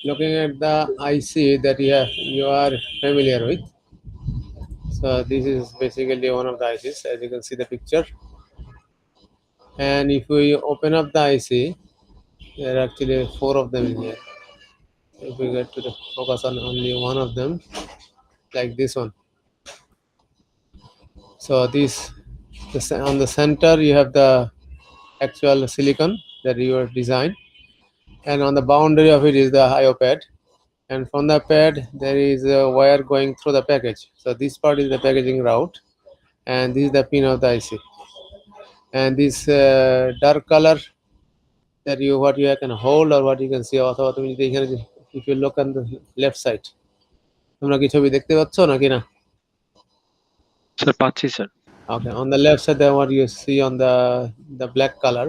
looking at the IC that you are familiar with. So this is basically one of the ICs, as you can see the picture. And if we open up the IC, there are actually four of them in here. If we get to the focus on only one of them, like this one. So on the center you have the actual silicon that you have designed, and on the boundary of it is the IO pad, and from the pad there is a wire going through the package. So this part is the packaging route, and this is the pin of the IC. And this dark color that what you can hold or what you can see, অথবা তুমি যদি এখানে if you look on the left side, তোমরা কি ছবি দেখতে পাচ্ছ নাকি না? স্যার পাচ্ছি sir. Okay, on the left side, then what you see on the black color,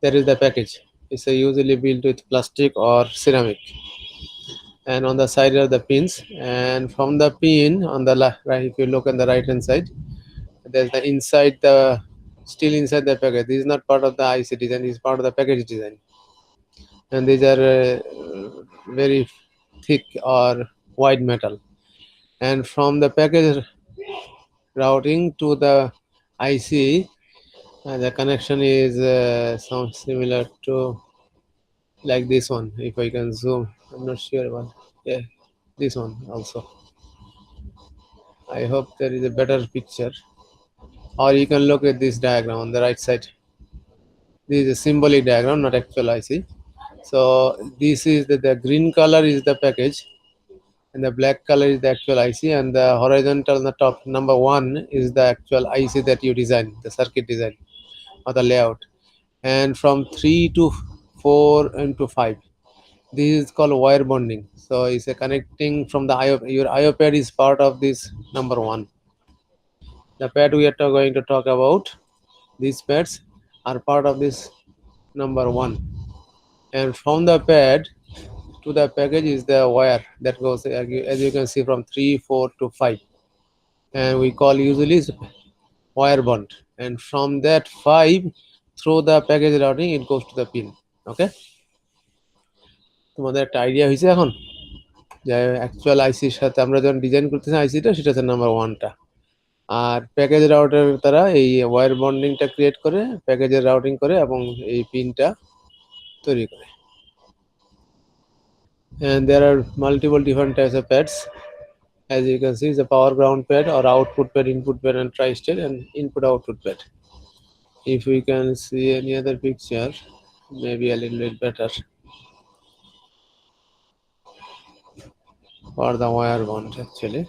there is the package. It's usually built with plastic or ceramic. And on the side are the pins. And from the pin on the left, right, if you look on the right hand side, there's the inside the still inside the package. This is not part of the IC design. This is part of the package design. And these are very thick or wide metal. And from the package routing to the IC, the connection is some similar to like this one. If I can zoom, I'm not sure about, yeah, this one also. I hope there is a better picture, or you can look at this diagram on the right side. This is a symbolic diagram, not actual IC. So this is the green color is the package, and the black color is the actual IC, and the horizontal on the top number one is the actual IC that you design, the circuit design or the layout. And from 3 to 4 and to 5, this is called wire bonding. So it's a connecting from the IO. Your IO pad is part of this number one. The pad we are going to talk about, these pads are part of this number one. And from the pad to the package is the wire that goes, as you can see, from 3, 4 to 5. And we call usually wire bond. And from that 5, through the package routing, it goes to the pin. Okay, তোমাদের একটা idea হয়েছে এখন যে actual আইসির সাথে আমরা যখন design করতেছি আইসিটা, সেটা হচ্ছে নাম্বার ওয়ানটা, আর প্যাকেজ রাউটার তারা এই ওয়্যার বন্ডিংটা ক্রিয়েট করে প্যাকেজের রাউটিং করে এবং এই পিনটা তৈরি করে। And there are multiple different types of pads. As you can see, it's a power ground pad or output pad, input pad, and tri-state and input output pad. If we can see any other picture, maybe a little bit better for the wire bond actually.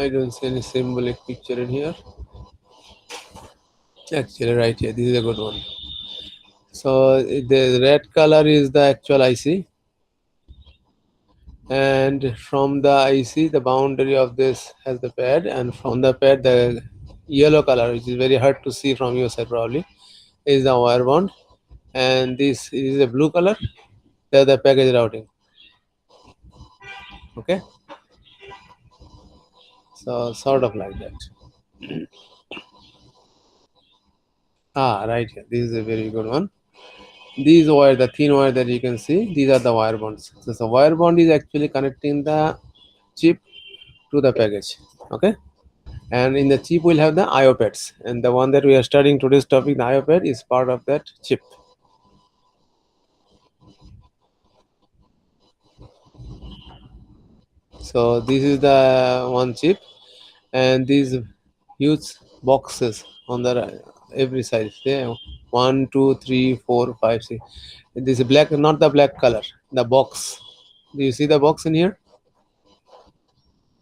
I don't see any symbolic picture in here. Actually, right here, this is a good one. So the red color is the actual IC, and from the IC, the boundary of this has the pad, and from the pad, the yellow color, which is very hard to see from your side probably, is the wire bond, and this is the blue color. They're the package routing. Okay, so sort of like that. Right here, this is a very good one. These wire, the thin wire that you can see, these are the wire bonds. So the wire bond is actually connecting the chip to the package. Okay, and in the chip we'll have the IO pads, and the one that we are studying today's topic, the IO pad, is part of that chip. So this is the one chip, and these huge boxes on the every side. Yeah, 1, 2, 3, 4, 5, 6. This is black, not the black color, the box. Do you see the box in here?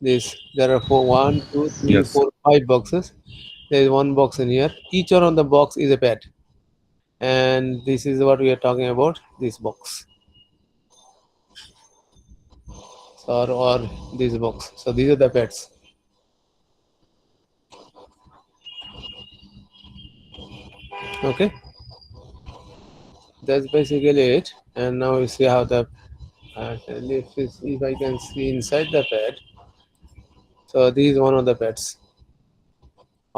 There are 1, 2, 3, Yes. 4, 5 boxes. There is one box in here. Each one on the box is a pad, and this is what we are talking about, this box, or this box. So these are the pads. Okay, that's basically it. And now we see how the if I can see inside the pad. So this is one of the pads,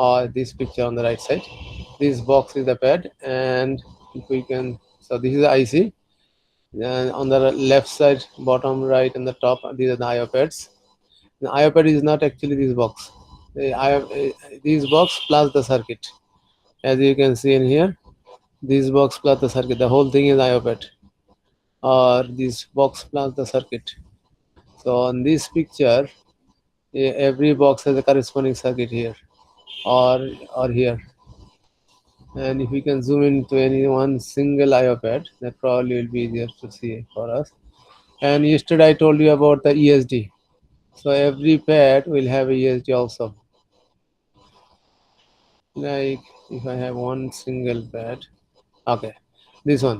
or this picture on the right side. This box is the pad, and if we can, so this is the IC. And on the left side, bottom right, and the top, these are the IO pads. The IO pad is not actually this box. This box plus the circuit, as you can see in here. This box plus the circuit, the whole thing is IO pad, or this box plus the circuit. So on this picture, every box has a corresponding circuit here, or here. And if we can zoom into any one single IO pad, that probably will be easier to see for us. And yesterday I told you about the ESD. So every pad will have a ESD also. Like if I have one single pad, okay, this one,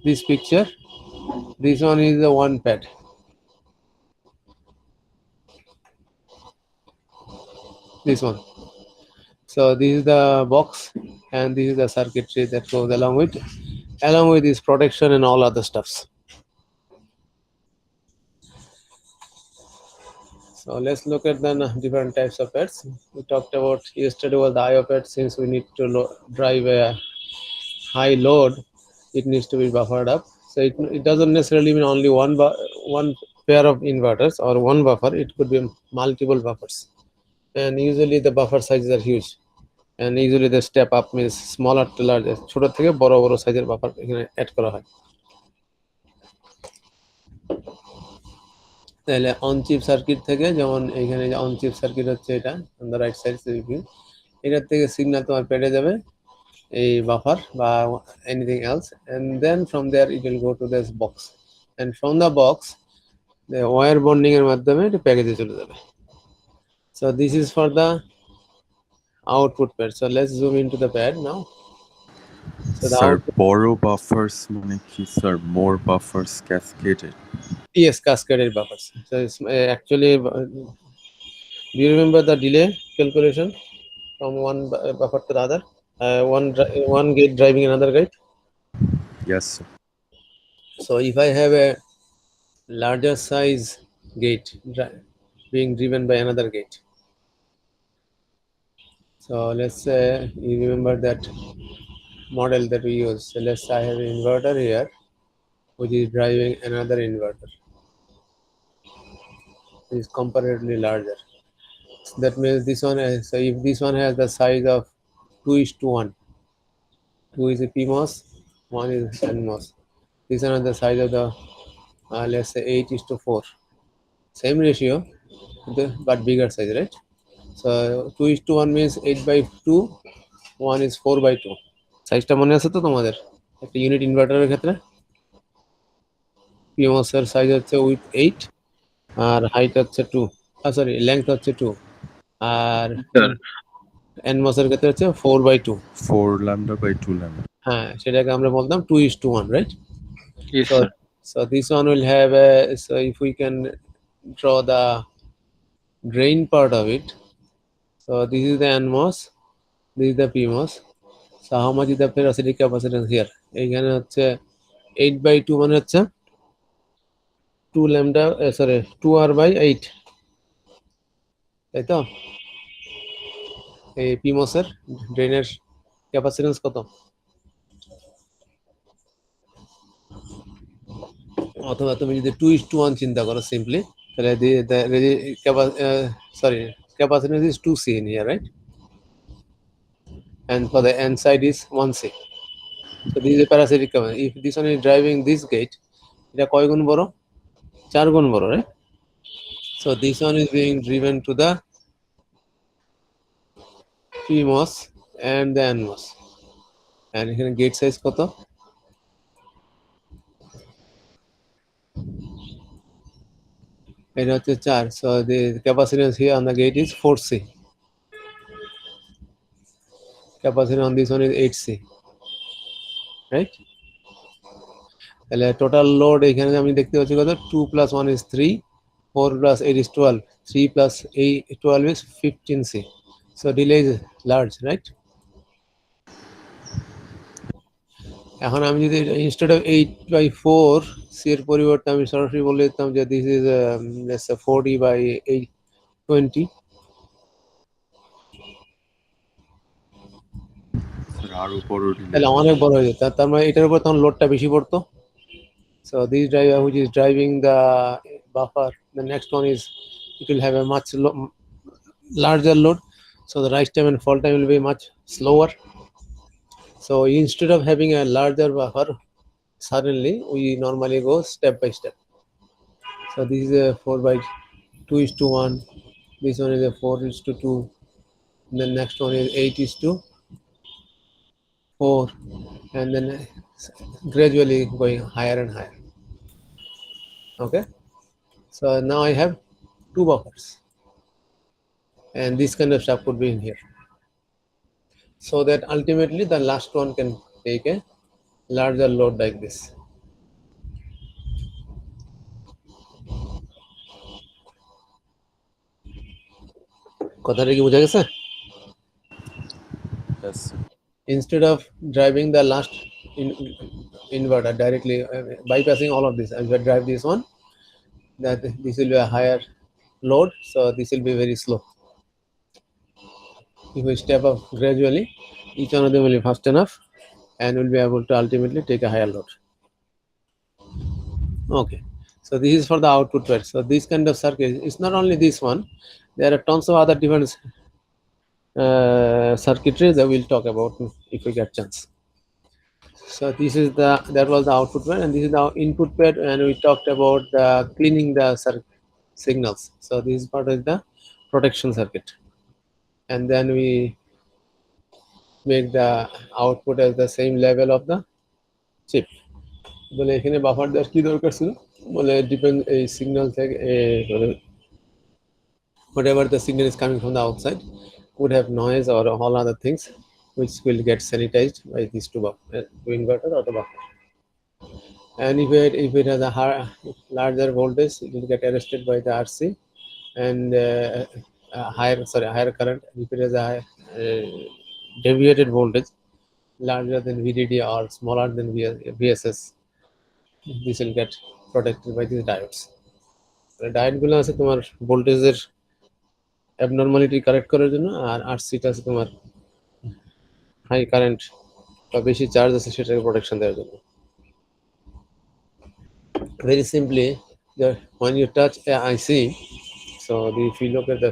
this picture, this one is the one pad. This one. So this is the box, and this is the circuitry that goes along with this protection and all other stuffs. So let's look at the different types of pads. We talked about yesterday was the IO pad. Since we need to drive a high load, it needs to be buffered up. So it doesn't necessarily mean only one pair of inverters or one buffer. It could be multiple buffers, and usually the buffer sizes are huge. And usually the step up means smaller to larger, ছোট থেকে বড় বড় সাইজের buffer এখানে add করা হয়। তাহলে on chip circuit থেকে, যেমন এখানে যে অন চিপ সার্কিট হচ্ছে এটা on the right side CPU, এটার থেকে সিগন্যাল তোমার পেটে যাবে এই বাফার বা anything else, and then from there it will go to this box, and from the box wire bonding এর মাধ্যমে এটা প্যাকেজে চলে যাবে। So this is for the output pad. So let's zoom into the pad now. So the Sir, output, borrow buffers মানে কি sir? More buffers cascaded. yes, cascaded buffers. So it's actually, do you remember the delay calculation from one buffer to the other? One gate driving another gate. Yes, sir. So if I have a larger size gate being driven by another gate, so let's say you remember that model that we use. So let's say I have an inverter here which is driving another inverter. It is comparatively larger. So that means this one has, so if this one has the size of 2:1, 2 is a PMOS, 1 is NMOS. This one has the size of the let's say 8:4. Same ratio, but bigger size, right? So 2:1 means 8/2, 1 is 4/2. সাইজটা মনে আছে তো তোমাদের একটা unit ইনভার্টারের ক্ষেত্রে? PMOS এর size হচ্ছে with 8 R height হচ্ছে 2, সরি লেংথ হচ্ছে 2, আর এনমোস এর ক্ষেত্রে হচ্ছে 4/2, 4 lambda by 2 lambda. হ্যাঁ সেটাকে আমরা বলতাম 2:1, right? Yes, So, sir. so this one will have a, so if we can draw the drain part of it, so this is the NMOS, this is the PMOS. So how much is the parasitic capacitance here? এখানে হচ্ছে 8/2 মানে হচ্ছে 2 lambda, sorry 2R/8, তাই তো? এই PMOS এর ড্রেনের capacitance কত? অথবা তুমি যদি 2:1 চিন্তা করো সিম্পলি, তাহলে capacitance is 2C in here, right? And for the N side is 1C. So this is a parasitic capacitance. If this one is driving this gate, এটা কয় গুণ বড়? 4 গুণ বড়, right? So this one is being driven to the PMOS and the NMOS. And এখানে gate size কত? এটা হচ্ছে 4. So the capacitance here on the gate is 4C. Capacitance on this one is 8C, right? তাহলে total load এখানে আমি দেখতে পাচ্ছি কত? 2 + 1 is 3, 4 + 8 is 12, 3 + 8 12 is 15C. So delay is large, right? এখন আমি যদি instead of 8/4 c এর পরিবর্তে আমি সরাসরি বলে দিতাম যে this is let's say 40/820, sir আরো বড় তাহলে ডিলে অনেক বড় হয়ে যেত। তার মানে এটার উপর তখন লোডটা বেশি পড়তো। So this driver which is driving the buffer, the next one is it will have a much larger load, so the rise time and fall time will be much slower. So instead of having a larger buffer, suddenly we normally go step by step. So this is a 4/2:1. This one is a 4:2. The next one is 8:4, and then gradually going higher and higher. Okay, so now I have two buffers, and this kind of stuff could be in here, so that ultimately the last one can take a larger load like this. কথাটা কি বোঝা গেছে? Yes, sir. Instead of driving the last inverter directly, bypassing all of this, I will drive this one, that this will be a higher load, so this will be very slow. If we step up gradually, each one of them will be fast enough and will be able to ultimately take a higher load. Okay, so this is for the output pad. So this kind of circuit, it's not only this one, there are tons of other different circuitry that we'll talk about if we get chance. So this is that was the output pad, and this is the input pad, and we talked about the cleaning the signals. So this part is the protection circuit, and then we make the output as the same level of the chip. বলে এখানে buffer দেওয়ার কি দরকার ছিল? বলে depend এই signal থেকে whatever the signal is coming from the outside would have noise or all other things which will get sanitized by these two inverter or the buffer. And if it has a larger voltage, it will get arrested by the RC, and higher current. If it has a deviated voltage larger than VDD or smaller than VSS, this will get protected by these diodes. Diode গুলো আছে তোমার ভোল্টেজের abnormality correct করার জন্য, আর আরসিটা আছে তোমার high current বা বেশি চার্জ আছে সেটাকে প্রোটেকশন দেওয়ার জন্য। Very simply, when you touch a IC, so if you look at the,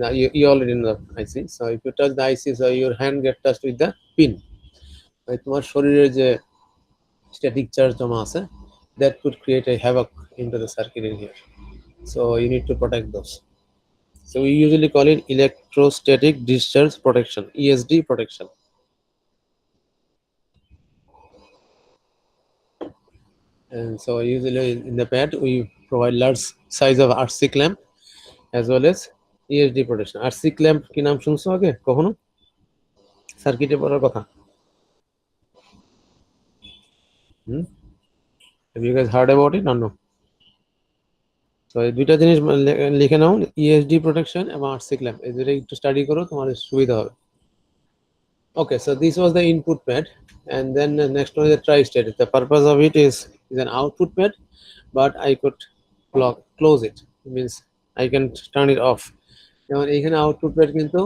now you already know the IC, so if you touch the IC, so your hand get touched with the pin, তোমার শরীরের যে static charge জমা আছে, that could create a havoc into the circuit in here, so you need to protect those. So we usually call it electrostatic discharge protection, ESD protection. And so usually in the pad we provide large size of RC clamp as well as ESD protection. RC clamp কি নাম শুনছো আগে কখনো সার্কিটে পড়ার কথা? Have you guys heard about it or no? So এই দুইটা জিনিস লিখে নাও, ESD protection এবং RC clamp, এই দুটো একটু স্টাডি করো, তোমার সুবিধা হবে। Okay, so this was the input pad, and then the next one is the tri-state. The purpose of it is an output pad, but I could close it. It means I can turn it off. Now এখানে output pad কিন্তু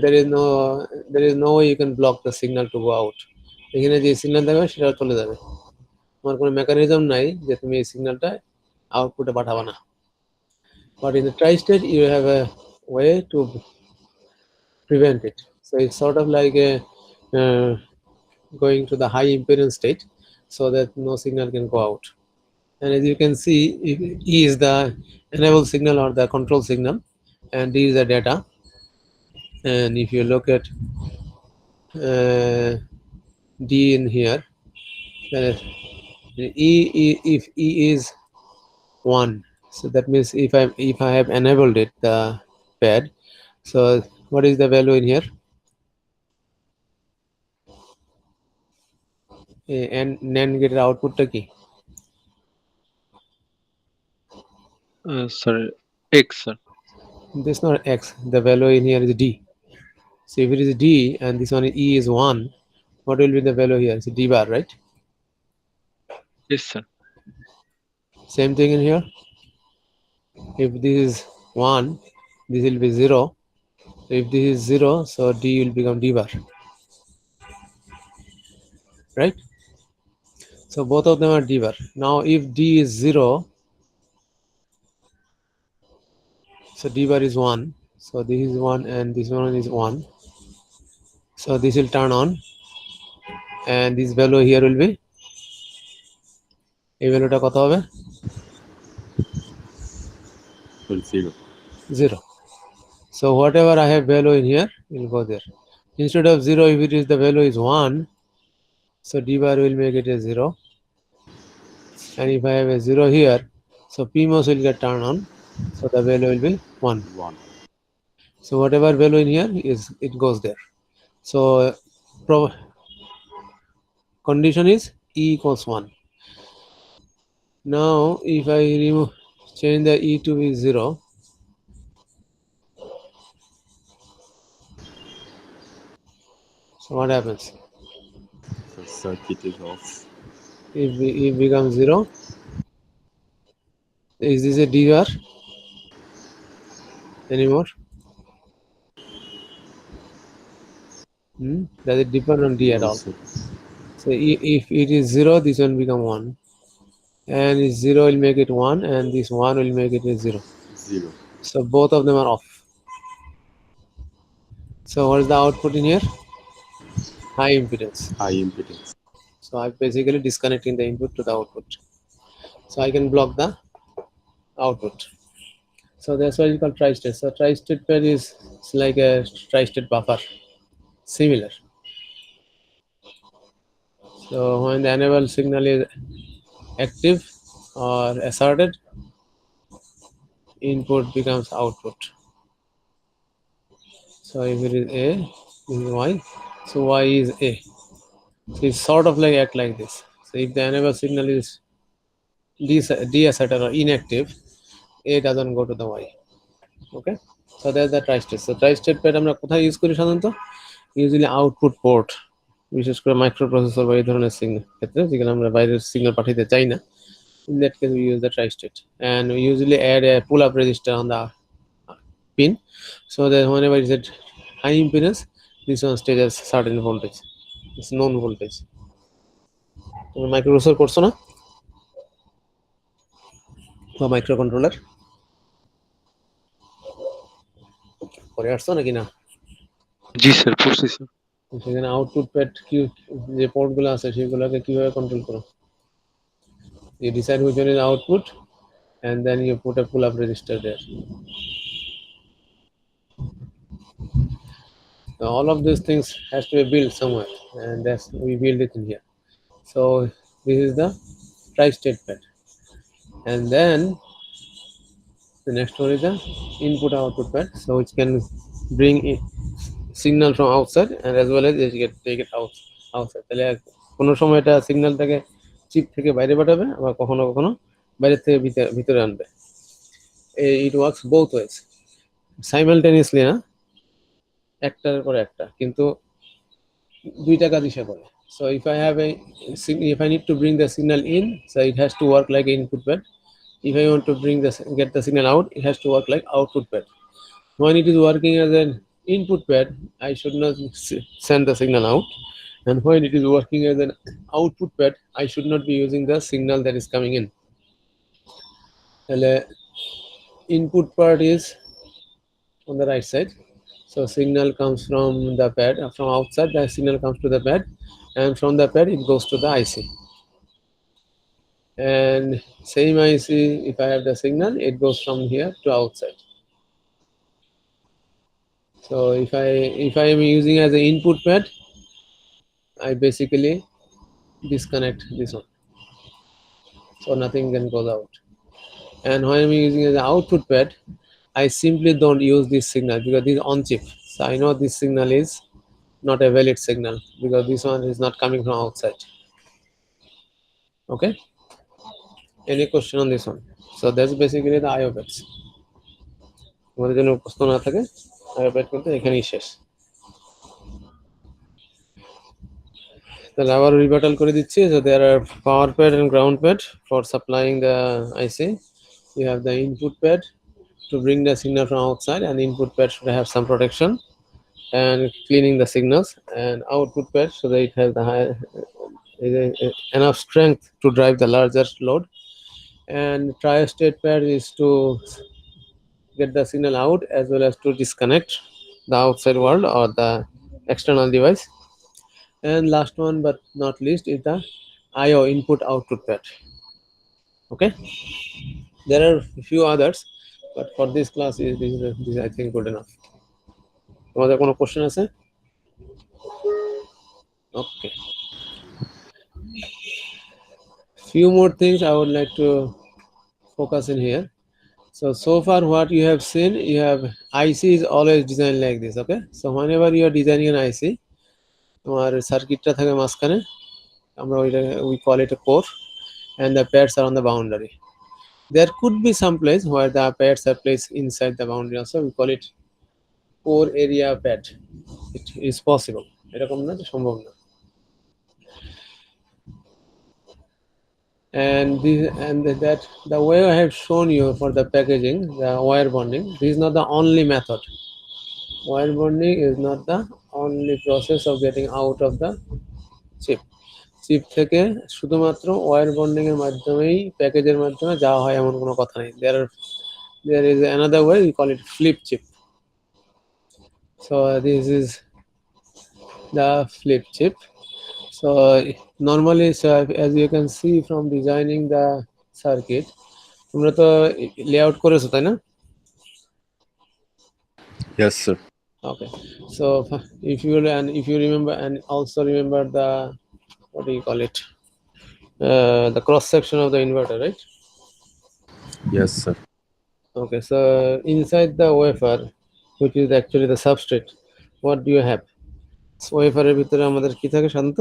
there is no way you can block the signal to go out. এখানে যে signal দেবে সেটা চলে যাবে, তোমার কোনো মেকানিজম নাই যে তুমি এই সিগন্যালটা আউটপুটে পাঠাবে না। But in the tri-state you have a way to prevent it. So it's sort of like a going to the high impedance state so that no signal can go out. And as you can see, E is the enable signal or the control signal, and D is the data. And if you look at D in here, if E is 1, so that means if I have enabled it, the pad, so what is the value in here? And NAND gate output কি? Sir, X, sir. This is not X, the value in here is D. So if it is D and this one E is 1, What will be the value here? It's d bar, right? Yes, sir. Same thing in here. If this is 1, this will be 0. If this is 0, so d will become d bar. Right? So both of them are d bar. Now if d is 0, so d bar is 1. So this is 1 and this one is 1. So this will turn on and this value here will be, এই ভ্যালুটা কত হবে? Well, 0. 0. So whatever I have value in here will go there. Instead of 0, if it is the value is 1, so d bar will make it a 0. And if I have a 0 here, so PMOS will get turned on, so the value will be 1. 1. So whatever value in here is, it goes there. So condition is E equals 1. Now if I change the E to be 0, so what happens? So circuit is off. If it becomes 0, is this a D bar anymore? Does it depend on D at all? Also, So if it is 0, this will become 1. And this 0 will make it 1, and this 1 will make it a 0. 0. So both of them are off. So what is the output in here? High impedance. High impedance. So I'm basically disconnecting the input to the output. So I can block the output. So that's why it's called tri-state. So tri-state pair is it's like a tri-state buffer, similar. So when the enable signal is active or asserted, input becomes output. So if it is A, this is Y. So Y is A. So it's sort of like act like this. So if the enable signal is deasserted or inactive, A doesn't go to the Y. Okay. So that's the tri-state. So tri-state pair আমরা কোথায় use করি সাধারণত? Usually output port, বিশেষ করে microprocessor বা এই ধরনের signal ক্ষেত্রে যেখানে আমরা বাইরের সিগন্যাল পাঠাতে চাই না. In that case, we use the tri-state, and we usually add a pull-up resistor on the pin, so that whenever it's at high impedance, this one stays at certain voltage. It's known voltage. তোমরা microprocessor করছো না বা micro controller পরে আসছো নাকি না? জি sir, পড়ছি sir. সেখানে আউটপুট প্যাড যে পোর্টগুলো আছে সেগুলোকে কিভাবে কন্ট্রোল করো? You decide which one is output, and then you put a pull-up resistor there. So all of these things has to be built somewhere, and that's we build it in here. So this is the tri-state pad, and then the next one is the input output pad, so which can bring in signal from outside and as well as take it outside. তাহলে কোনো সময় এটা সিগন্যালটাকে chip থেকে বাইরে পাঠাবে, আবার কখনো কখনো বাইরে থেকে ভিতরে আনবে. It works both ways simultaneously, না একটার পর একটা, কিন্তু দুইটা কাজ ইসে করে. So if I need to bring the signal in, so it has to work like input pad. If I want to get the signal out, it has to work like output pad. When it is working as an input pad, I should not send the signal out, and when it is working as an output pad, I should not be using the signal that is coming in. The input part is on the right side, so signal comes from the pad, from outside the signal comes to the pad, and from the pad it goes to the IC. And same IC, if I have the signal, it goes from here to outside. So if I am using as an input pad, I basically disconnect this one, so nothing can go out. And when I'm using as an output pad, I simply don't use this signal because this is on chip. So I know this signal is not a valid signal because this one is not coming from outside. Okay. Any question on this one? So that's basically the IO pads. তোমাদের জন্য প্রশ্ন না থাকে IO pad করতে এখানেই শেষ. তাহলে আবার রিভার্টাল করে দিচ্ছি। So there are power pad and ground pad for supplying the IC. You have the input pad to bring the signal from outside, and input pad should have some protection and cleaning the signals, and output pad so that it has the high enough strength to drive the larger load, and tri-state pad is to get the signal out as well as to disconnect the outside world or the external device. And last one but not least is the IO input output pad. Okay, there are a few others, but for this class this I think good enough. তোমাদের কোনো question আছে? Okay, few more things I would like to focus in here. So far what you have seen, you have IC is always designed like this. Okay, so whenever you are designing an IC, তোমার সার্কিটটা থাকে মাঝখানে, আমরা ওইটা we call it a core, and the pads are on the boundary. There could be some place where the pads are placed inside the boundary also, we call it core area pad. It is possible, এরকম না যে সম্ভব না। And that the way I have shown you for the packaging, the wire bonding, this is not the only method. Wire bonding is not the only process of getting out of the chip. Chip থেকে শুধুমাত্র wire bonding এর মাধ্যমেই প্যাকেজের মাধ্যমে যাওয়া হয় এমন কোনো কথা নেই। There is another way, we call it flip chip. So this is the flip chip. So normally, so as you can see from designing the circuit, তোমরা তো লেআউট করেছো তাই না? Yes, sir. Okay, so if you remember, and also remember the, what do you call it, the cross section of the inverter, right? Yes, sir. Okay, so inside the wafer, which is actually the substrate, what do you have? ওয়েফারের ভিতরে আমাদের কি থাকে শান্ত?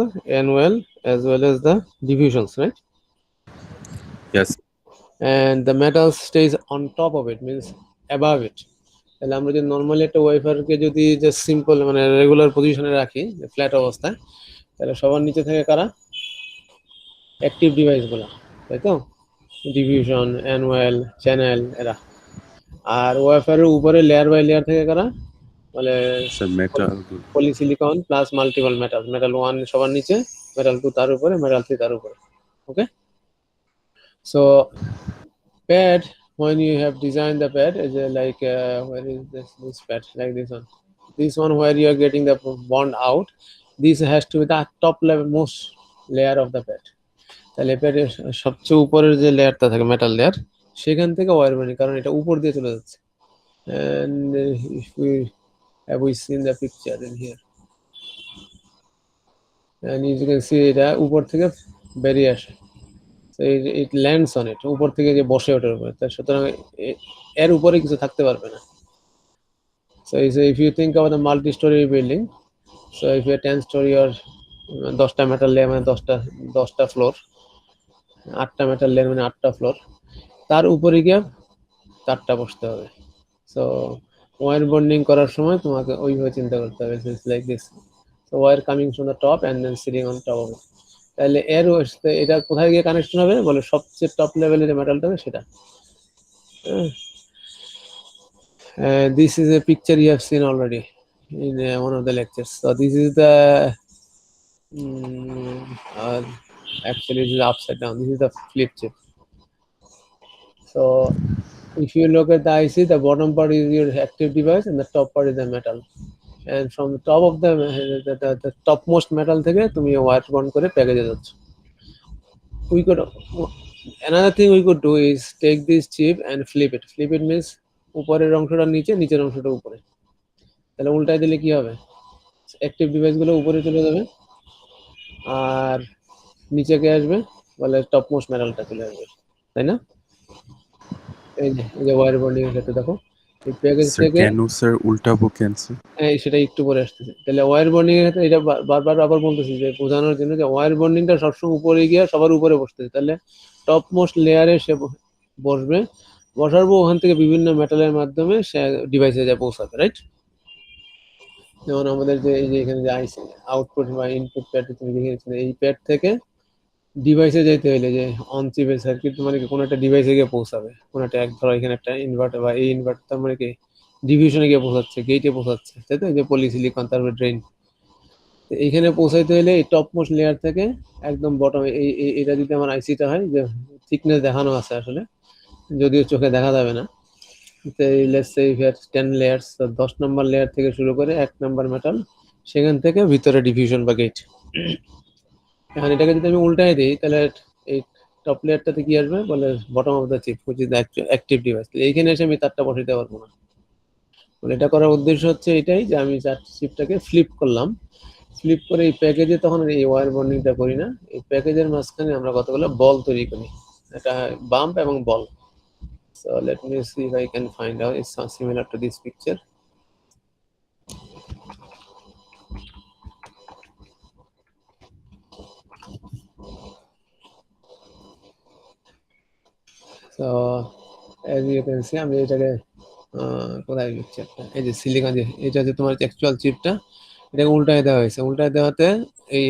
NOL as well as the diffusions, right? Yes. And the metal stays on top of it, means above it. তাহলে আমরা যদি normally একটা ওয়েফারকে যদি just simple মানে রেগুলার পজিশনে রাখি ফ্ল্যাট অবস্থায়, তাহলে সবার নিচে থাকে কারা? অ্যাক্টিভ ডিভাইসগুলো, তাই তো? ডিভিউশন, NOL, চ্যানেল এরা। আর ওয়েফারের উপরে লেয়ার বাই লেয়ার থেকে কারা? মানে Sir, metal. Polysilicon plus multiple metal, metal 1 সবার নিচে, মেটাল 2 তার উপরে, মেটাল 3 তার উপরে। ওকে, so pad, when you have designed the pad, is like where is this pad, like this one where you are getting the bond out, this has to be the top level most layer of the pad. তাহলে প্যাডের সবচেয়ে উপরের যে লেয়ারটা থাকে metal layer, সেখান থেকে wire বানি, কারণ এটা উপর দিয়ে চলে যাচ্ছে। and if we have we seen the picture in here, and as you can see এটা উপর থেকে বেরিয়ে আসে, so it lands on it, উপর থেকে যে বসে ওঠার উপরে, তাই সুতরাং এর উপরে কিছু থাকতে পারবে না। So if you think about the multi-story building, so if you have 10 story or 10টা মেটাল লেয়ার মানে 10টা ফ্লোর, 8টা মেটাল লেয়ার মানে 8টা ফ্লোর, তার উপরে গিয়ে 4টা বসতে হবে। সো ওয়্যার বন্ডিং করার সময় তোমাকে ওইভাবে চিন্তা করতে হবে, like this, so wire coming from the top and then sitting on top of it. তাহলে এর এটা কোথায় গিয়ে কানেকশন হবে বলে, সবচেয়ে টপ লেভেলের যে মেটালটা হবে সেটা। This is a picture you have seen already in one of the lectures. So this is the actually this is upside down, this is the flip chip. So if you look at the IC, the bottom part is your active device and the top part is the metal, and from the top of the topmost metal থেকে তুমি wire bond করে প্যাকেজে যাচ্ছ। We could, another thing we could do is take this chip and flip it. Flip it means উপরের অংশটা নিচে, নিচের অংশটা উপরে। তাহলে উল্টাই দিলে কি হবে? অ্যাক্টিভ ডিভাইসগুলো উপরে চলে যাবে আর নিচে কে আসবে বলে, টপমোস্ট মেটালটা চলে আসবে, তাই না? এই যে ওয়্যার বন্ডিং এর ক্ষেত্রে দেখো, এই প্যাকেজ Sir, থেকে can you sir উল্টাবো কেন sir? সেটা একটু পরে আসতেছে। তাহলে ওয়্যার বন্ডিং এর ক্ষেত্রে এটা বারবার আবার বলতেছি যে বোঝানোর জন্য যে ওয়্যার বন্ডিংটা সবসময় উপরে গিয়ে সবার উপরে বসতেছে, তাহলে টপ মোস্ট লেয়ারে সে বসবে, বসার পর ওখান থেকে বিভিন্ন মেটালের মাধ্যমে সে ডিভাইসে যায় পৌঁছাবে, রাইট? যেমন আমাদের যে এই যে এখানে যে আইসি আউটপুট বা ইনপুট প্যাড তুমি দেখিয়েছিলে, এই প্যাড থেকে ডিভাইসে যেতে হইলে যে অন চিপের সার্কিট মানে কি কোনো একটা ডিভাইসে গিয়ে পৌঁছাবে, কোনো একটা ধরো এখানে একটা ইনভার্টার বা এই ইনভার্টার তার মানে কি ডিভিশনে গিয়ে পৌঁছাচ্ছে, গেটে পৌঁছাচ্ছে, তাই তো? এই যে পলিসিলিকন তারপরে ড্রেন, তো এইখানে পৌঁছাইতে হলে এই টপ মোস্ট লেয়ার থেকে একদম বটম এটা যদি আমার আইসিটা হয় যে থিকনেস দেখানো আছে আসলে, যদিও চোখে দেখা যাবে না, তো এই let's say here 10 layers, 10 number layer থেকে শুরু করে 1 নম্বর মেটাল, সেখান থেকে ভিতরে ডিফিউশন বা গেট। এখন এটাকে যদি আমি উল্টাই দিই তাহলে এই টপ লেয়ারটাতে কি আসবে বলে bottom of the chip which is active device, এইখানে এসে আমি তারটা বসাইতে পারবো না। বলে এটা করার উদ্দেশ্য হচ্ছে এটাই যে আমি চিপটাকে ফ্লিপ করলাম, ফ্লিপ করে এই প্যাকেজে তখন এই ওয়্যার বন্ডিংটা করি না, এই প্যাকেজের মাঝখানে আমরা কতগুলো বল তৈরি করি, এটা বাম্প এবং বল। So let me see if I can find out. It's similar to this picture. So as you can see, আমি এটাকে কোথায় পিকচারটা, এই যে সিলিকন, যে এটা যে তোমার অ্যাকচুয়াল চিপটা, এটাকে উল্টায় দেওয়া হয়েছে, উল্টায় দেওয়াতে এই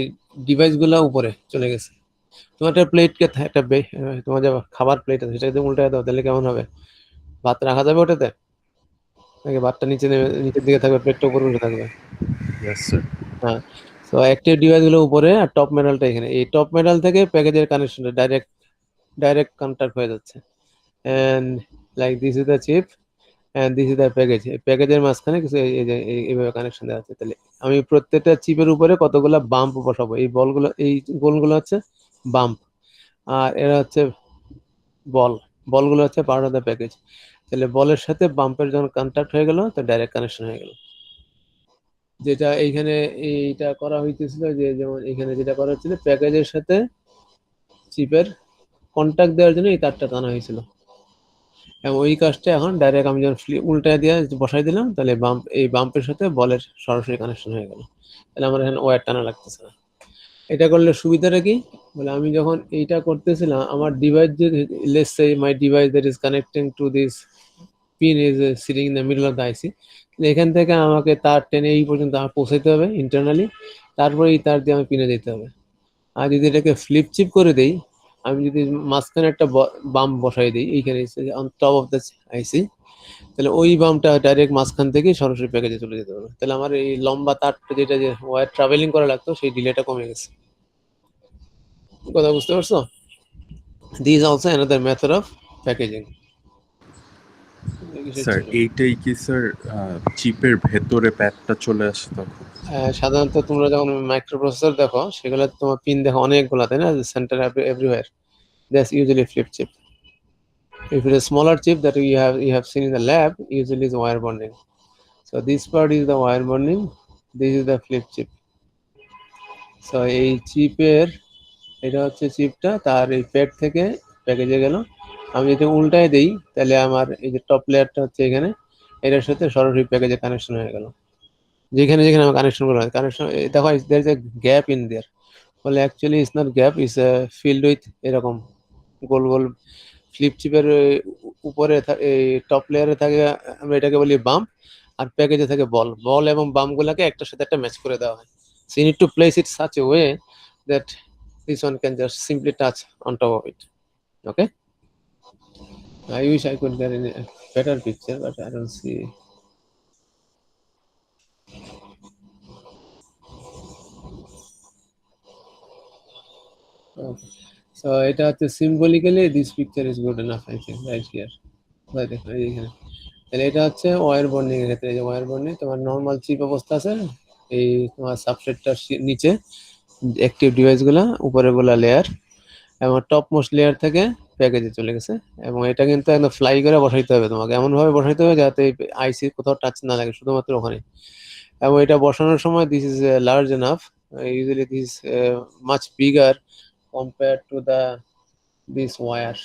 ডিভাইসগুলো উপরে চলে গেছে। তোমার একটা প্লেটকে একটা তোমার যে খাবার প্লেট আছে সেটা যদি উল্টায় দাও তাহলে কেমন হবে? ভাত রাখা যাবে ওটাতে নাকি ভাতটা নিচে নিচের দিকে থাকবে, প্লেটটা উপরে উঠে থাকবে? Yes, sir. হ্যাঁ। সো অ্যাক্টিভ ডিভাইসগুলো উপরে আর টপ মেটালটা এখানে, এই টপ মেটাল থেকে প্যাকেজের কানেকশনটা ডাইরেক্ট কন্টাক্ট হয়ে যাচ্ছে, and like this is the chip and this is the package. প্যাকেজের মাঝখানে কিছু এই যে এইভাবে কানেকশন দেওয়া আছে। তাহলে আমি প্রত্যেকটা চিপের উপরে কতগুলো বাম্প বসাবো, এই বলগুলো এই গোলগুলো হচ্ছে বাম্প, আর এরা হচ্ছে বল, বলগুলো হচ্ছে পার্ট অফ দ্য প্যাকেজ। তাহলে বলের সাথে বাম্পের যখন কন্টাক্ট হয়ে গেল তো ডাইরেক্ট কানেকশন হয়ে গেল। যেটা এইখানে এইটা করা হইতেছিল যে যেমন এখানে যেটা করা হচ্ছিল প্যাকেজের সাথে চিপের কন্টাক্ট দেওয়ার জন্য এই তারটা টানা হয়েছিল, এবং ওই কাজটা এখন ডাইরেক্ট আমি যখন উল্টায় দিয়ে বসাই দিলাম তাহলে বাম্প, এই বাম্পের সাথে বলের সরাসরি কানেকশন হয়ে গেল, তাহলে আমার এখানে ওয়্যার টানা লাগতেছে না। এটা করলে সুবিধাটা কি বলে, আমি যখন এইটা করতেছিলাম আমার ডিভাইস যে let's say my device that is connecting to this pin is sitting in the middle of the IC, এখান থেকে আমাকে তার টেনে এই পর্যন্ত আমার পৌঁছাইতে হবে ইন্টারনালি, তারপরে এই তার দিয়ে আমি পিনে যেতে হবে। আর যদি এটাকে ফ্লিপ চিপ করে দেই, আমি যদি মাঝখানে একটা বাম্প বসাই দিই এইখানে অন টপ অফ দ্য আইসি, তাহলে ওই বাম্পটা ডাইরেক্ট মাঝখান থেকে সরাসরি প্যাকেজে চলে যেতে পারবে, তাহলে আমার এই লম্বা তারটা যেটা যে ওয়্যার ট্রাভেলিং করা লাগতো সেই ডিলেটা কমে গেছে। কথা বুঝতে পারছো? This also another method of packaging. Sir এইটাই কি স্যার চিপের ভেতরে প্যাডটা চলে আসে তখন? সাধারণত তোমরা যখন মাইক্রোপ্রসেসর দেখো সেগুলো তোমার পিন দেখো অনেকগুলো, তাই না? Centre everywhere, that's usually flip chip. If it is smaller chip that you have seen in the lab, usually is wire bonding. So this part is the wire bonding, this is the flip chip. So এই চিপের, এটা হচ্ছে চিপটা, তার এই pad থেকে প্যাকেজে গেল, আমি যদি উল্টায় দেই তাহলে আমার এই যে টপ লেয়ারটা হচ্ছে এখানে, এটার সাথে সরাসরি প্যাকেজে কানেকশন হয়ে গেল। যেখানে যেখানে আমার কানেকশন করা হয়, কানেকশন দেখো there is a gap in there, বলে actually it's not gap, it's filled with এরকম গোল গোল ফ্লিপ চিপের উপরে এই টপ লেয়ারে থাকে, আমরা এটাকে বলি বাম্প, আর প্যাকেজে থাকে বল, বল এবং বাম্প গুলাকে একটার সাথে একটা ম্যাচ করে দেওয়া হয়। So you need to place it such a way that this one can just simply touch on top of it. Okay, I wish I could get in a better picture but I don't see. Okay. So এটা হচ্ছে symbolically this picture is good enough I think right here. ভাই দেখো এইখানে, তাহলে এটা হচ্ছে wire bonding এর ক্ষেত্রে, যে ওয়্যার বন্ডিং তোমার নরমাল চিপ অবস্থা আছে, এই তোমার সাবস্ট্রেটটার নিচে অ্যাক্টিভ ডিভাইস গুলা, উপরে গুলা লেয়ার, এবং টপ মোস্ট লেয়ার থেকে প্যাকেজে চলে গেছে, এবং এটা কিন্তু একদম ফ্লাই করে বসাইতে হবে তোমাকে, এমন ভাবে বসাইতে হবে যাতে আইসি কোথাও টাচ না লাগে, শুধুমাত্র ওখানে। এবং এটা বসানোর সময় this is large enough, usually this much bigger compare to the this wires.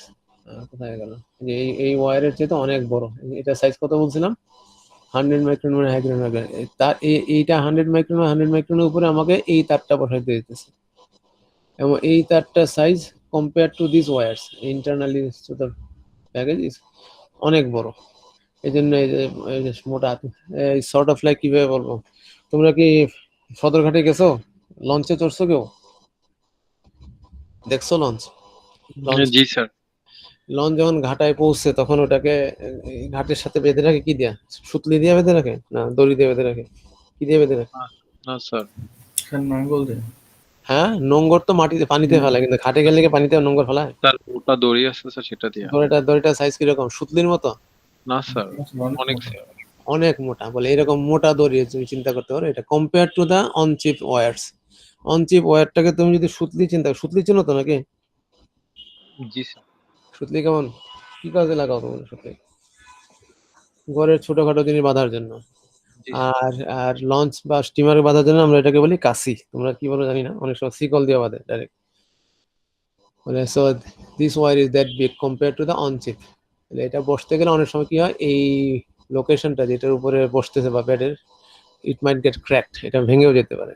কোথায় গেল, যে এই ওয়্যারের চেয়ে অনেক বড়, এটা সাইজ কত বলছিলাম 100 মাইক্রন মানে 100 মাইক্রন, তার এইটা 100 মাইক্রন 100 মাইক্রনের উপরে আমাকে এই তারটা বসাইতে দিতেছে, এবং এই তারটা size compare to this wires internally to the package is অনেক বড়। এই জন্য এই যে মোটা, সর্ট অফ লাইক কিভাবে বলবো, তোমরা কি সদরঘাটে গেছো? লঞ্চে চড়ছো কেউ? দেখছো লঞ্চ? লঞ্চ জি স্যার। লঞ্চ যখন ঘাটায় পৌঁছছে তখন ওটাকে এই ঘাটের সাথে বেঁধে রাখে কি দিয়া? সুতলি দিয়ে বেঁধে রাখে না দড়ি দিয়ে বেঁধে রাখে? কি দিয়ে বেঁধে রাখে? না স্যার। নাঙ্গল দেয়। হ্যাঁ, নোঙ্গর তো মাটিতে পানিতে ফেলায়, কিন্তু ঘাটে গেলে কি পানিতে নোঙ্গর ফেলায়? স্যার ওটা দড়ি আছে স্যার, সেটা দিয়া। দড়িটা সাইজ কিরকম? সুতলির মতো? না স্যার, অনেক মোটা। স্যার। অনেক মোটা। বলে এরকম মোটা দড়ি তুমি চিন্তা করতে পারো, এটা compare to the on chip wires. On chip ওয়্যারটাকে তুমি যদি সুতলি চিন্তা করো, সুতলি চিনো তো নাকি? জি স্যার। সুতলি কেমন, কি কাজে লাগাও তুমি সুতলি? ঘরের ছোটখাটো জিনিস বাঁধার জন্য। জি স্যার। আর আর লঞ্চ বা স্টিমারে বাঁধার জন্য আমরা এটাকে বলি কাসি। তোমরা কি বলো জানি না, অনেক সময় শিকল দিয়ে বাঁধে ডাইরেক্ট। মানে so this wire is that big compare to the on chip. এটা বসতে গেলে অনেক সময় কি হয়, এই লোকেশনটা যেটার উপরে বসতেছে বা বেডের, ইট মাইট গেট ক্র্যাকড, এটা ভেঙেও যেতে পারে,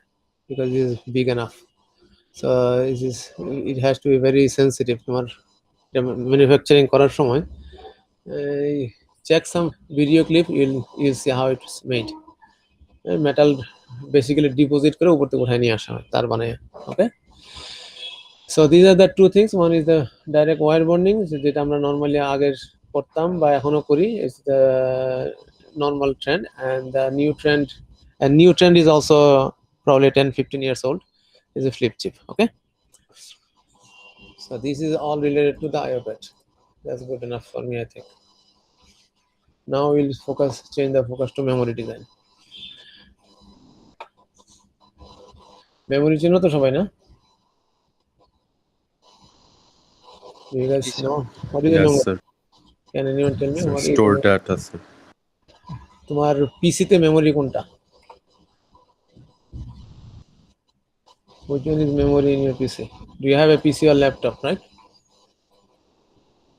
because it is big enough. So it has to be very sensitive. তোমার ম্যানুফ্যাকচারিং করার সময় check some video clip, you'll see how it's made. Metal basically deposit করে উপর থেকে উঠায় নিয়ে আসা হয় তার বানায়। Okay, so this are the two things. One is the direct wire bonding, যেটা আমরা নর্মালি আগের করতাম বা এখনো করি, is the normal trend, and the new trend is also probably 10-15 years old, is a flip chip. Okay, so this is all related to the IOPET. That's good enough for me, I think. Now we'll change the focus to memory design. Memory চিনো তো সবাই না? Do you guys Yes, sir. know what is the Yes, memory? sir. Can anyone tell me Sir, what is store the data, sir. তোমার পিসিতে memory কোনটা? Which one is memory in your PC? Do you have a PC or laptop, right?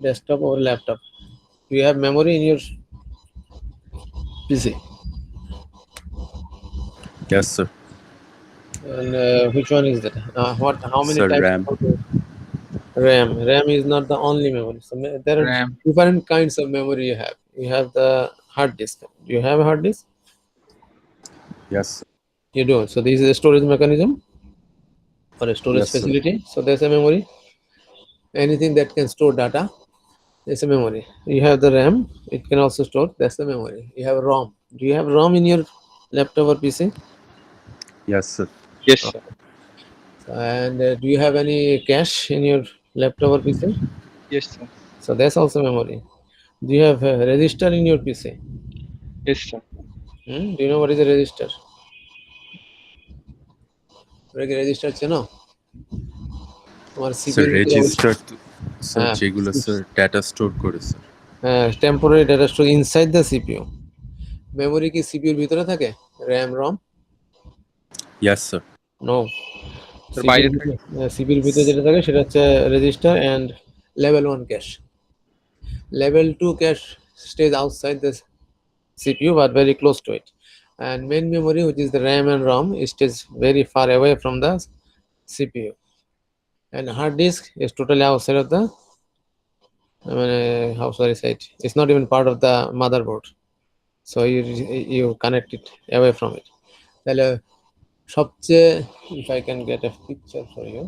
Desktop or laptop? Do you have memory in your PC? Yes, sir. And which one is that? How many Sir, types RAM. of RAM? RAM is not the only memory. So there are RAM. different kinds of memory you have. You have the hard disk. Do you have a hard disk? Yes, sir. You do. So this is a storage mechanism or a storage Yes, sir. facility. So there's a memory. Anything that can store data is a memory. You have the RAM. It can also store. That's the memory. You have ROM. Do you have ROM in your laptop or PC? Yes, sir. Yes, sir. And do you have any cache in your laptop or PC? Yes, sir. So that's also memory. Do you have a register in your PC? Yes, sir. Do you know what is a register? Register চেনো? তোমার Sir, সিপির register, sir, হ্যাঁ, যেগুলো sir data store করে স্যার। হ্যাঁ, temporary data store inside the CPU. Memory কি সিপিইউর ভিতরে থাকে? RAM ROM? Yes, sir. No. Sir বাইরে থাকে। সিপিইউর ভিতরে যেটা থাকে সেটা হচ্ছে register and level 1 cache. Level 2 cache stays outside the CPU but very close to it. And main memory, which is the RAM and ROM, it stays very far away from the CPU. And hard disk is totally outside of the how sorry say it. It's not even part of the motherboard. So you connect it away from it. তাহলে সবচেয়ে, if I can get a picture for you,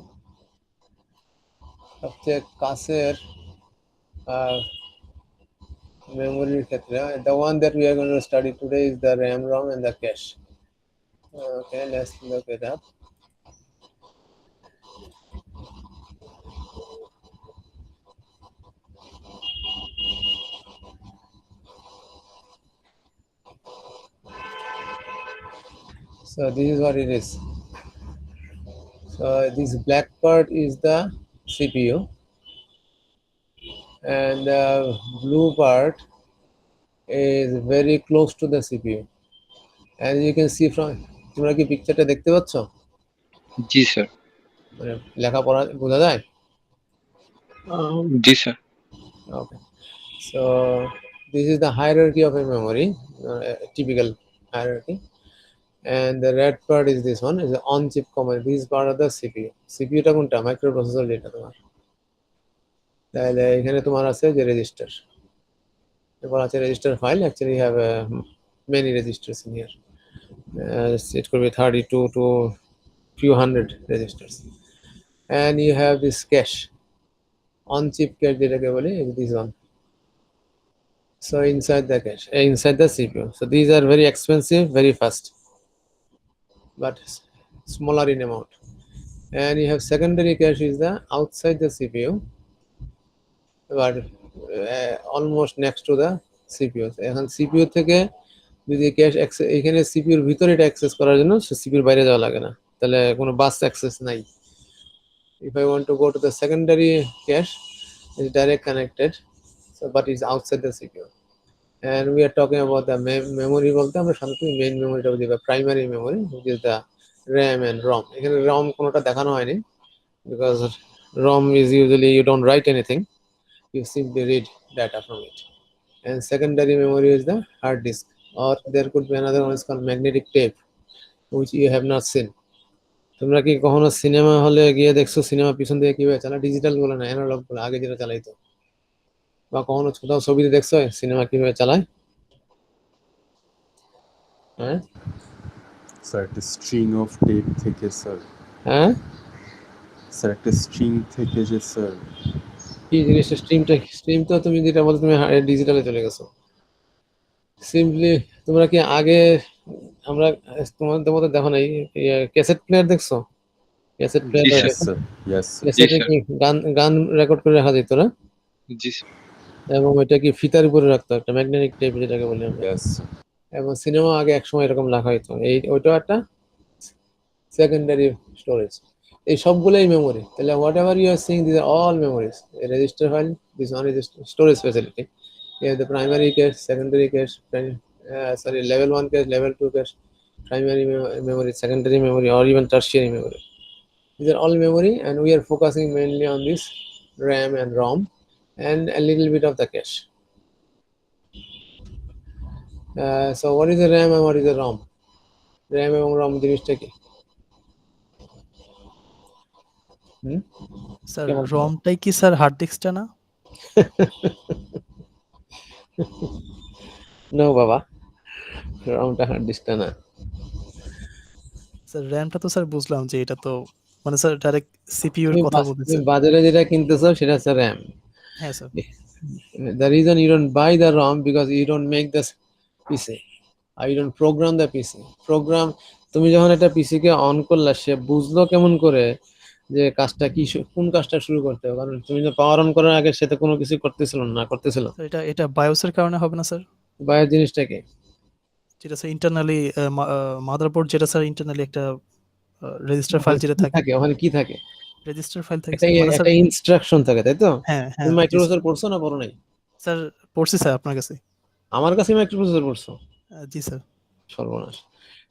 সবচেয়ে কাছের memory ক্ষেত্রে, the one that we are going to study today is the RAM, ROM, and the cache. Okay, let's look it up. So this is what it is. So this black part is the CPU, and the blue part is very close to the CPU. And you can see from, তোমরা কি পিকচারটা দেখতে পাচ্ছ? জি sir. মানে লেখাপড়া বোঝা যায়? জি sir. Okay. So this is the hierarchy of a memory, a typical hierarchy. And the red part is this one, is the on-chip command. This part of the CPU. CPU টা কোনটা? Microprocessor যেটা তোমার। তাহলে এখানে তোমার আছে যে register. এরপর আছে register file. Actually you have many registers in here. it could be 32 to few hundred registers, and you have this cache, on chip cache যেটাকে বলি, this one. So inside the cache, inside the CPU. So these are very expensive, very fast, but smaller in amount. And you have secondary cache is the outside the CPU, but almost next to the CPU. এখন CPU থেকে যদি cash access, এখানে সিপিউর ভিতরে এটা access করার জন্য সিপিউর বাইরে যাওয়া লাগে না, তাহলে কোনো বাস অ্যাক্সেস নাই। If I want to go to the secondary cache, it's direct connected, so but it's outside the CPU. And we are talking about the memory বলতে আমরা সাধারণত মেইন মেমোরিটা বুঝি, বা primary memory, which is the RAM and ROM. এখানে ROM কোনোটা দেখানো হয়নি, because ROM is usually you don't write anything, you simply read data from it. And secondary memory is the hard disk, or there could be another one is called magnetic tape, which you have not seen. তোমরা কি কখনো cinema হলে গিয়ে দেখছো cinema পিছন থেকে কিভাবে চালায়? ডিজিটাল গুলো না, অ্যানালগ গুলো আগে যেটা চালাইতো, বা কখনো কোথাও ছবিতে দেখছো সিনেমা কিভাবে চালায়? হ্যাঁ স্যার একটা স্ট্রিং অফ টেপ থেকে স্যার, হ্যাঁ, স্যার একটা স্ট্রিং থেকে যে স্যার, কি জিনিসটা স্ট্রিম তো তুমি যেটা বলছো তুমি ডিজিটালে চলে গেছো। সিম্পলি তোমরা কি আগে, আমরা তোমাদের মতো দেখো নাই ক্যাসেট প্লেয়ার দেখছো? ক্যাসেট জি player, yes sir, yes sir, ক্যাসেটে স্যার। কি গান গান রেকর্ড করে রাখা যেত না, জি স্যার। এবং ওইটা কি ফিতার উপরে রাখতো, একটা ম্যাগনেটিক টেপ যেটাকে বলি আমরা। ইয়েস স্যার, এবং সিনেমা আগে একসময় এরকম রাখা হইতো, ওইটাও একটা সেকেন্ডারি স্টোরেজ। এই সবগুলোই মেমোরি। তাহলে whatever you are seeing, this are all memories. Register file, this one is storage facility. You have the primary cache, secondary cache, level 1 cache, level 2 cache, primary memory, secondary memory, or even tertiary memory. These are all memory, and we are focusing mainly on this RAM and ROM, and a little bit of the cache. So what is the RAM and what is the ROM? RAM এবং ROM জিনিসটা কি? Sir কেমন? রমটাই কি sir hard ডিস্কটা না? No বাবা, ROMটা hard ডিস্কটা না। Sir র্যামটা তো sir বুঝলাম যে এটা তো মানে স্যার ডাইরেক্ট সিপিইউ এর কথা তুমি বলতেছেন। বাজারে যেটা কিনতেছো সেটা হচ্ছে RAM. হ্যাঁ sir. The reason you don't buy the ROM because you don't make the PC, or you don't program the PC. Program, তুমি যখন একটা পিসি কে অন করলা, সে বুঝলো কেমন করে যে কাজটা কি, কোন কাজটা শুরু করতে হবে? কারণ তুমি যে পাওয়ার অন করার আগে সে তো কোনো কিছু করতেছিল না, করতেছিল। স্যার এটা বায়োসের কারণে হবে না স্যার? বাইরের জিনিসটা কি? যেটা স্যার ইন্টারনালি মাদারবোর্ড, যেটা স্যার ইন্টারনালি একটা রেজিস্টার ফাইল যেটা কি থাকে, থাকে ওখানে, কি থাকে? রেজিস্টার ফাইল থাকে একটা স্যার। মানে স্যার একটা ইনস্ট্রাকশন থাকে, তাই তো? হ্যাঁ হ্যাঁ তুমি জি মাইক্রোপ্রসেসর স্যার। পড়ছো না পড়ো নাই? স্যার পড়ছি স্যার আপনার কাছে। আমার কাছে মাইক্রোপ্রসেসর পড়ছো? জি স্যার। সর্বনাশ।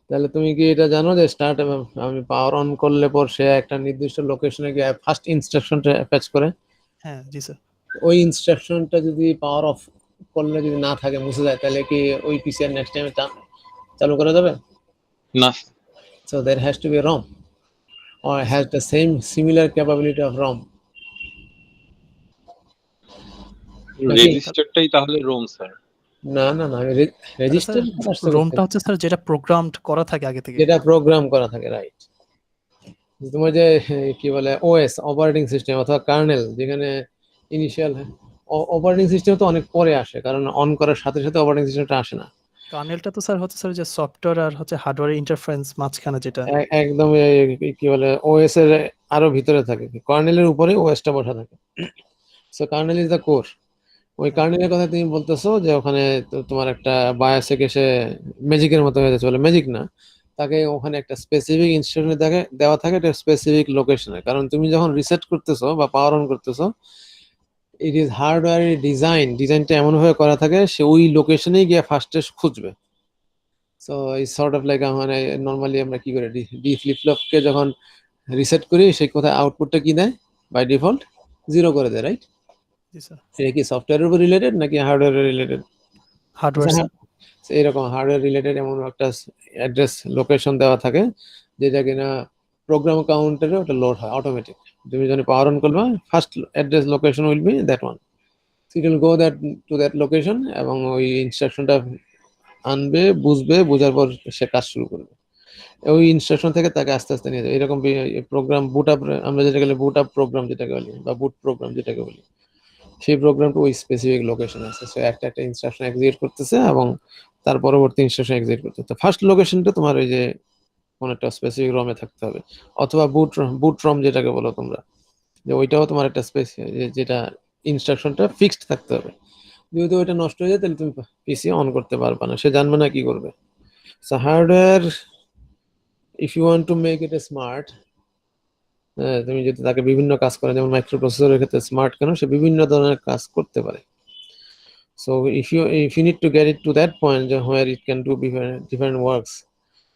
তাহলে তুমি কি এটা জানো যে স্টার্ট, আমি পাওয়ার অন করলে পর সে একটা নির্দিষ্ট লোকেশনে গিয়ে ফার্স্ট ইনস্ট্রাকশনটা ফেচ করে? হ্যাঁ জি স্যার। ওই ইনস্ট্রাকশনটা যদি পাওয়ার অফ করলে যদি না থাকে, মুছে যায়, তাহলে কি ওই পিসি আর নেক্সট টাইমে চালু করা যাবে? না। So there has to be a ROM, or has the same similar capability of ROM. রেজিস্টারটাই তাহলে রোম স্যার। না না না, রেজিস্টার রোমটা হচ্ছে স্যার যেটা প্রোগ্রামড করা থাকে আগে থেকে। যেটা প্রোগ্রাম করা থাকে, রাইট। তোমার যে কি বলে ওএস, অপারেটিং সিস্টেম অথবা কার্নেল, যেখানে ইনিশিয়াল অপারেটিং সিস্টেম তো অনেক পরে আসে, কারণ অন করার সাথে সাথে অপারেটিং সিস্টেমটা আসে না। কার্নেলটা তো স্যার হচ্ছে স্যার যে সফটওয়্যার আর হচ্ছে হার্ডওয়্যার ইন্টারফারেন্স মাঝখানে যেটা। একদম কি বলে ওএস এর আরো ভিতরে থাকে, কার্নেলের উপরে ওএসটা বসা থাকে। So kernel is the core. ওই কার্নেলের কথা তুমি বলতেছো যে ওখানে তোমার একটা বায়োসে সে ম্যাজিকের মতো হয়ে যাচ্ছে, বলে ম্যাজিক না, তাকে ওখানে একটা স্পেসিফিক ইনস্ট্রাকশন দেওয়া থাকে একটা স্পেসিফিক লোকেশনে। কারণ তুমি যখন রিসেট করতেছো বা পাওয়ার অন করতেছো, ইট ইজ হার্ডওয়্যার ডিজাইনটা এমন ভাবে করা থাকে সে ওই লোকেশনেই গিয়ে ফার্স্টে খুঁজবে। So it's sort of like, মানে নর্মালি আমরা কি করি, ডি ফ্লিপ ফ্লপকে যখন রিসেট করি, সেই কোথায় আউটপুটটা কি দেয়, বাই ডিফল্ট 0 করে দেয়, রাইট? জি স্যার। এটা কি সফটওয়্যারের উপর রিলেটেড নাকি হার্ডওয়্যারের রিলেটেড? Hardware sir. এরকম হার্ডওয়্যার রিলেটেড এমন একটা অ্যাড্রেস লোকেশন দেওয়া থাকে যেটা কিনা প্রোগ্রাম কাউন্টারে ওটা লোড হয় অটোমেটিক। তুমি যখন পাওয়ার অন করবে, first address location will be that one, it will go that to that location, এবং ওই ইনস্ট্রাকশনটা আনবে, বুঝবে, বোঝার পর সে কাজ শুরু করবে। ওই ইনস্ট্রাকশন থেকে তাকে আস্তে আস্তে নিয়ে যাবে। এরকম প্রোগ্রাম বুট আপ, আমরা যেটা বলি বুট আপ প্রোগ্রাম যেটাকে বলি, বা বুট প্রোগ্রাম যেটাকে বলি, সেই প্রোগ্রামটা ওই স্পেসিফিক লোকেশন আছে। সো একটা একটা ইনস্ট্রাকশন এক্সিকিউট করতেছে এবং তার পরবর্তী ইনস্ট্রাকশন এক্সিকিউট করতেছে। ফার্স্ট লোকেশনটা তোমার ওই যে কোন একটা স্পেসিফিক রমে থাকতে হবে, অথবা বুট রম যেটাকে বলো তোমরা, যে ওইটাও তোমার একটা যেটা ইনস্ট্রাকশনটা ফিক্সড থাকতে হবে। যদি ওইটা নষ্ট হয়ে যায় তাহলে তুমি পিসি অন করতে পারবে না, সে জানবে না কি করবে। So hardware, if you want to make it a smart, তুমি যদি তাকে বিভিন্ন কাজ করে, যেমন মাইক্রো প্রসেসরের ক্ষেত্রে স্মার্ট কেন, সে বিভিন্ন ধরনের কাজ করতে পারে। So if you need to get it to that point where it can do different works,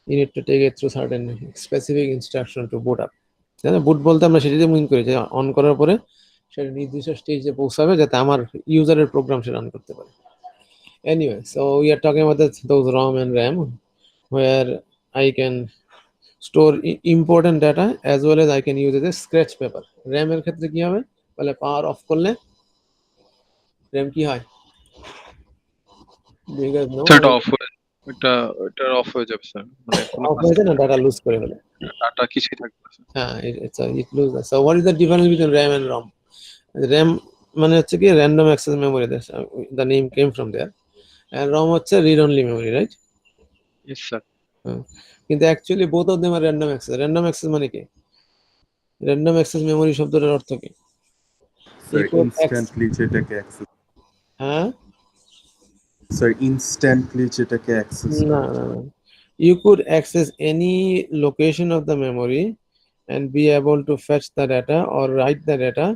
you need to take it through certain specific instruction to boot up. তাই না? বুট বলতে আমরা সেটাই মিন করি যে অন করার পরে সেটা নির্দিষ্ট স্টেজে পৌঁছাবে যাতে আমার ইউজারের প্রোগ্রাম সে রান করতে পারে। Anyway, so we are talking about those ROM and RAM where I can store important data as well as I can use it as scratch paper. RAM এর ক্ষেত্রে কি হবে? বলে পাওয়ার অফ করলে RAM কি হয়? Do you guys know? Sir এটা of হয়ে এটা অফ হয়ে যাবে স্যার, মানে কোনো অফ কাজ হয়ে যায় না, ডাটা লুজ করে ফেলে। ডাটা কিছুই থাকবে না স্যার। হ্যাঁ, it loses. So what is the difference between RAM and ROM? RAM মানে হচ্ছে কি random access memory, the name came from there, and ROM হচ্ছে read only memory, right? Yes sir. কিন্তু actually both of them are random access. Random access মানে কি? random access memory শব্দটার অর্থ কি? স্যার Equal ইনস্ট্যান্টলি যেটাকে access, হ্যাঁ, sir instantly যেটাকে অ্যাক্সেস না করা না যায়। না, you could access any location of the memory and be able to fetch the data or write the data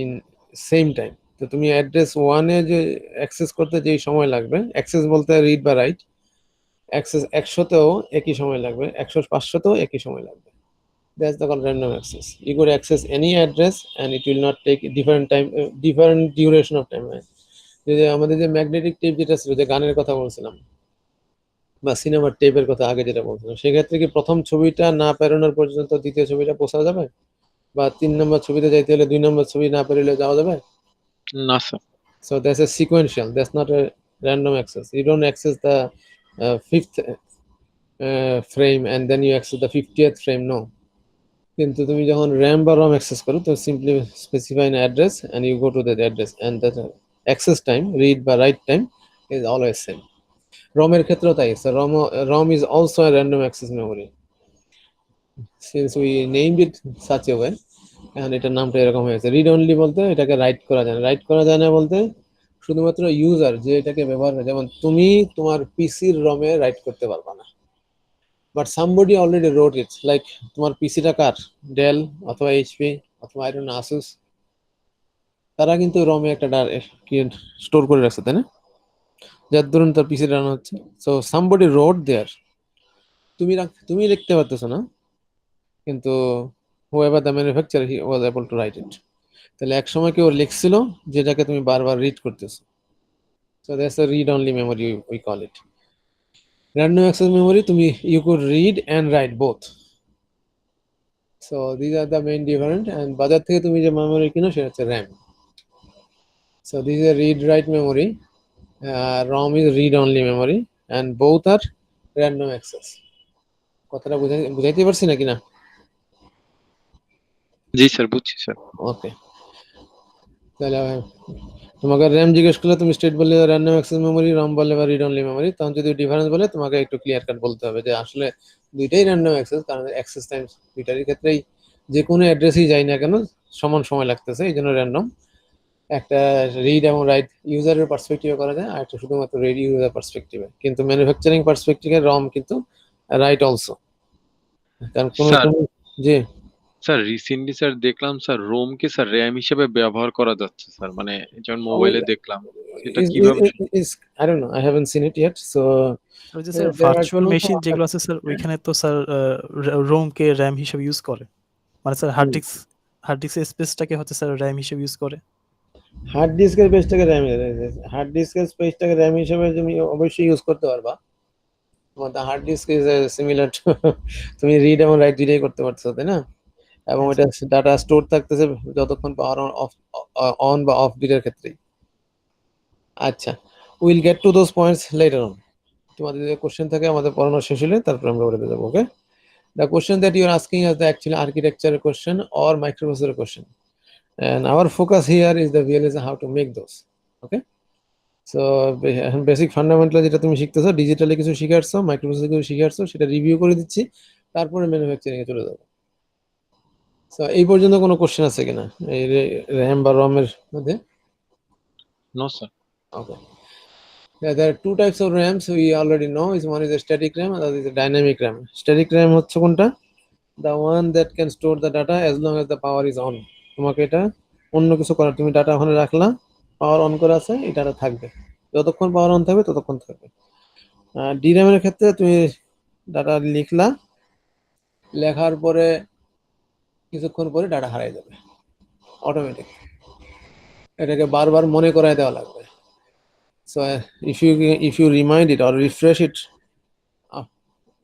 in same time. তো তুমি অ্যাড্রেস 1 এ যে অ্যাক্সেস করতে যেই সময় লাগবে, অ্যাক্সেস বলতে রিড বা রাইট, অ্যাক্সেস 100তেও একই সময় লাগবে, 100 500তেও একই সময় লাগবে। That's the called random access. You could access any address and it will not take different time, different duration of time. যদি আমাদের যে ম্যাগনেটিক টেপ যেটা ছিল, যে গানের কথা বলছিলাম, বা সিনেমার টেপের কথা আগে যেটা বলছিলাম, সেক্ষেত্রে কি প্রথম ছবিটা না পেরোনোর পর্যন্ত দ্বিতীয় ছবিটা পৌঁছা যাবে? বা 3 নম্বর ছবিতে যাইতে হলে 2 নম্বর ছবি না পেরোলে যাওয়া যাবে? না sir. So that's a sequential. That's not a random access. You don't access the fifth frame and then you access the 50th frame. No. কিন্তু তুমি যখন RAM বা ROM অ্যাক্সেস করো, তো simply specify an address and you go to that address and the access time, read বা write time is always same. ROM এর ক্ষেত্রেও তাই। So ROM is also a random access memory. Since we named it such a way, and এটার নামটা এরকম হয়েছে। Read only বলতে এটাকে রাইট করা যায় না। রাইট করা যায় না বলতে শুধুমাত্র ইউজার যে এটাকে ব্যবহার করে, যেমন তুমি তোমার পিসির রমে রাইট করতে পারবা না, but somebody already wrote it. Like তোমার পিসিটা কার? ডেল অথবা এইচপি অথবা আই ডোন্ট নো আসুস, তারা কিন্তু রমে একটা স্টোর করে রাখছে, তাই না? যার দরুন তার পিসি রান হচ্ছে। সো সামবডি রোট দেয়ার, তুমি লিখতে পারতেছো না, কিন্তু whoever the manufacturer, he was able to write it. তাহলে এক সময় কেউ লিখছিল যেটাকে তুমি বারবার রিড করতেছো। So that's a read only memory, we call it. Random access memory, you could read and write both. So these are the main difference. And বাজার থেকে তুমি যে মেমোরি কিনো সেটা হচ্ছে RAM. So this is a read write memory. ROM is read only memory and both are random access. কথাটা বুঝাইতে পারছি নাকি না? জি স্যার, বুঝছি স্যার। ওকে, তাহলে তোমাকে র্যাম জিজ্ঞেস করলে তুমি স্টেট বললে র্যান্ডম অ্যাক্সেস মেমোরি, রম বললে বা রিড অনলি মেমোরি। তখন যদি ডিফারেন্স বলে তোমাকে একটু ক্লিয়ার কাট বলতে হবে যে আসলে দুইটাই র্যান্ডম অ্যাক্সেস, কারণ অ্যাক্সেস টাইম দুইটারই ক্ষেত্রেই যে কোনো অ্যাড্রেসই যাই না কেন সমান সময় লাগতেছে, এই জন্য র্যান্ডম। একটা রিড এবং রাইট ইউজারের পার্সপেক্টিভে করা যায়, আর একটা শুধুমাত্র রিড ইউজার পার্সপেক্টিভে। কিন্তু ম্যানুফ্যাকচারিং পার্সপেক্টিভে রম কিন্তু রাইট অলসো, কারণ কোনো স্যার যে স্যার রিসেন্টলি স্যার দেখলাম স্যার রোমকে স্যার র্যাম হিসেবে ব্যবহার করা যাচ্ছে স্যার, মানে যেমন মোবাইলে দেখলাম। এটা কিভাবে? I don't know, I haven't seen it yet. So ওই যে sir there are virtual tools machine of- যেগুলো আছে স্যার, ওইখানে তো স্যার রোম কে র্যাম হিসেবে ইউজ করে, মানে স্যার হার্ড ডিস্কের স্পেসটাকে হচ্ছে স্যার র্যাম হিসেবে ইউজ করে। হার্ড ডিস্কের পেজটাকে র্যাম, হার্ড ডিস্কের পেজটাকে র্যাম হিসেবে তুমি অবশ্যই ইউজ করতে পারবা। তোমার hard disk is similar to তুমি রিড এবং রাইট দুইটাই করতে পারছো, তাই না? এবং হ্যাঁ, এটা ডাটা স্টোর থাকতেছে যতক্ষণ পাওয়ার অন বা অফ দুইটার ক্ষেত্রেই। আচ্ছা, will get to those points letter on. তোমাদের যে কোশ্চেন থাকে আমাদের পড়ানো শেষ হলে তারপর আমরা বলে দেবো। ওকে, the question that you are asking is the actual architecture question or microprocessor question, and our focus here is the realism how to make those. Okay, so basic fundamental যেটা তুমি শিখতেছো, ডিজিটালি কিছু শিখাচ্ছো, মাইক্রোপ্রসেসর কিছু শিখাচ্ছো, সেটা review করে দিচ্ছি, তারপরে manufacturing এ চলে যাবো। সো এই পর্যন্ত কোনো কোশ্চেন আছে কিনা এই র্যাম বা রম এর মধ্যে? No sir. Okay. Yeah, there are two types of RAMs we already know. Is one is a static RAM, other is a dynamic RAM. Static RAM হচ্ছে কোনটা? The one that can store the data as long as the power is on. তোমাকে এটা অন্য কিছু করার, তুমি data ওখানে রাখলা, পাওয়ার অন করা আছে, এই ডাটা থাকবে, যতক্ষণ পাওয়ার অন থাকবে ততক্ষণ থাকবে। DRAM এর ক্ষেত্রে তুমি ডাটা লিখলা, লেখার পরে কিছুক্ষণ পরে ডাটা হারিয়ে যাবে অটোমেটিক, এটাকে বারবার মনে করায় দেওয়া লাগবে। So if you remind it or refresh it,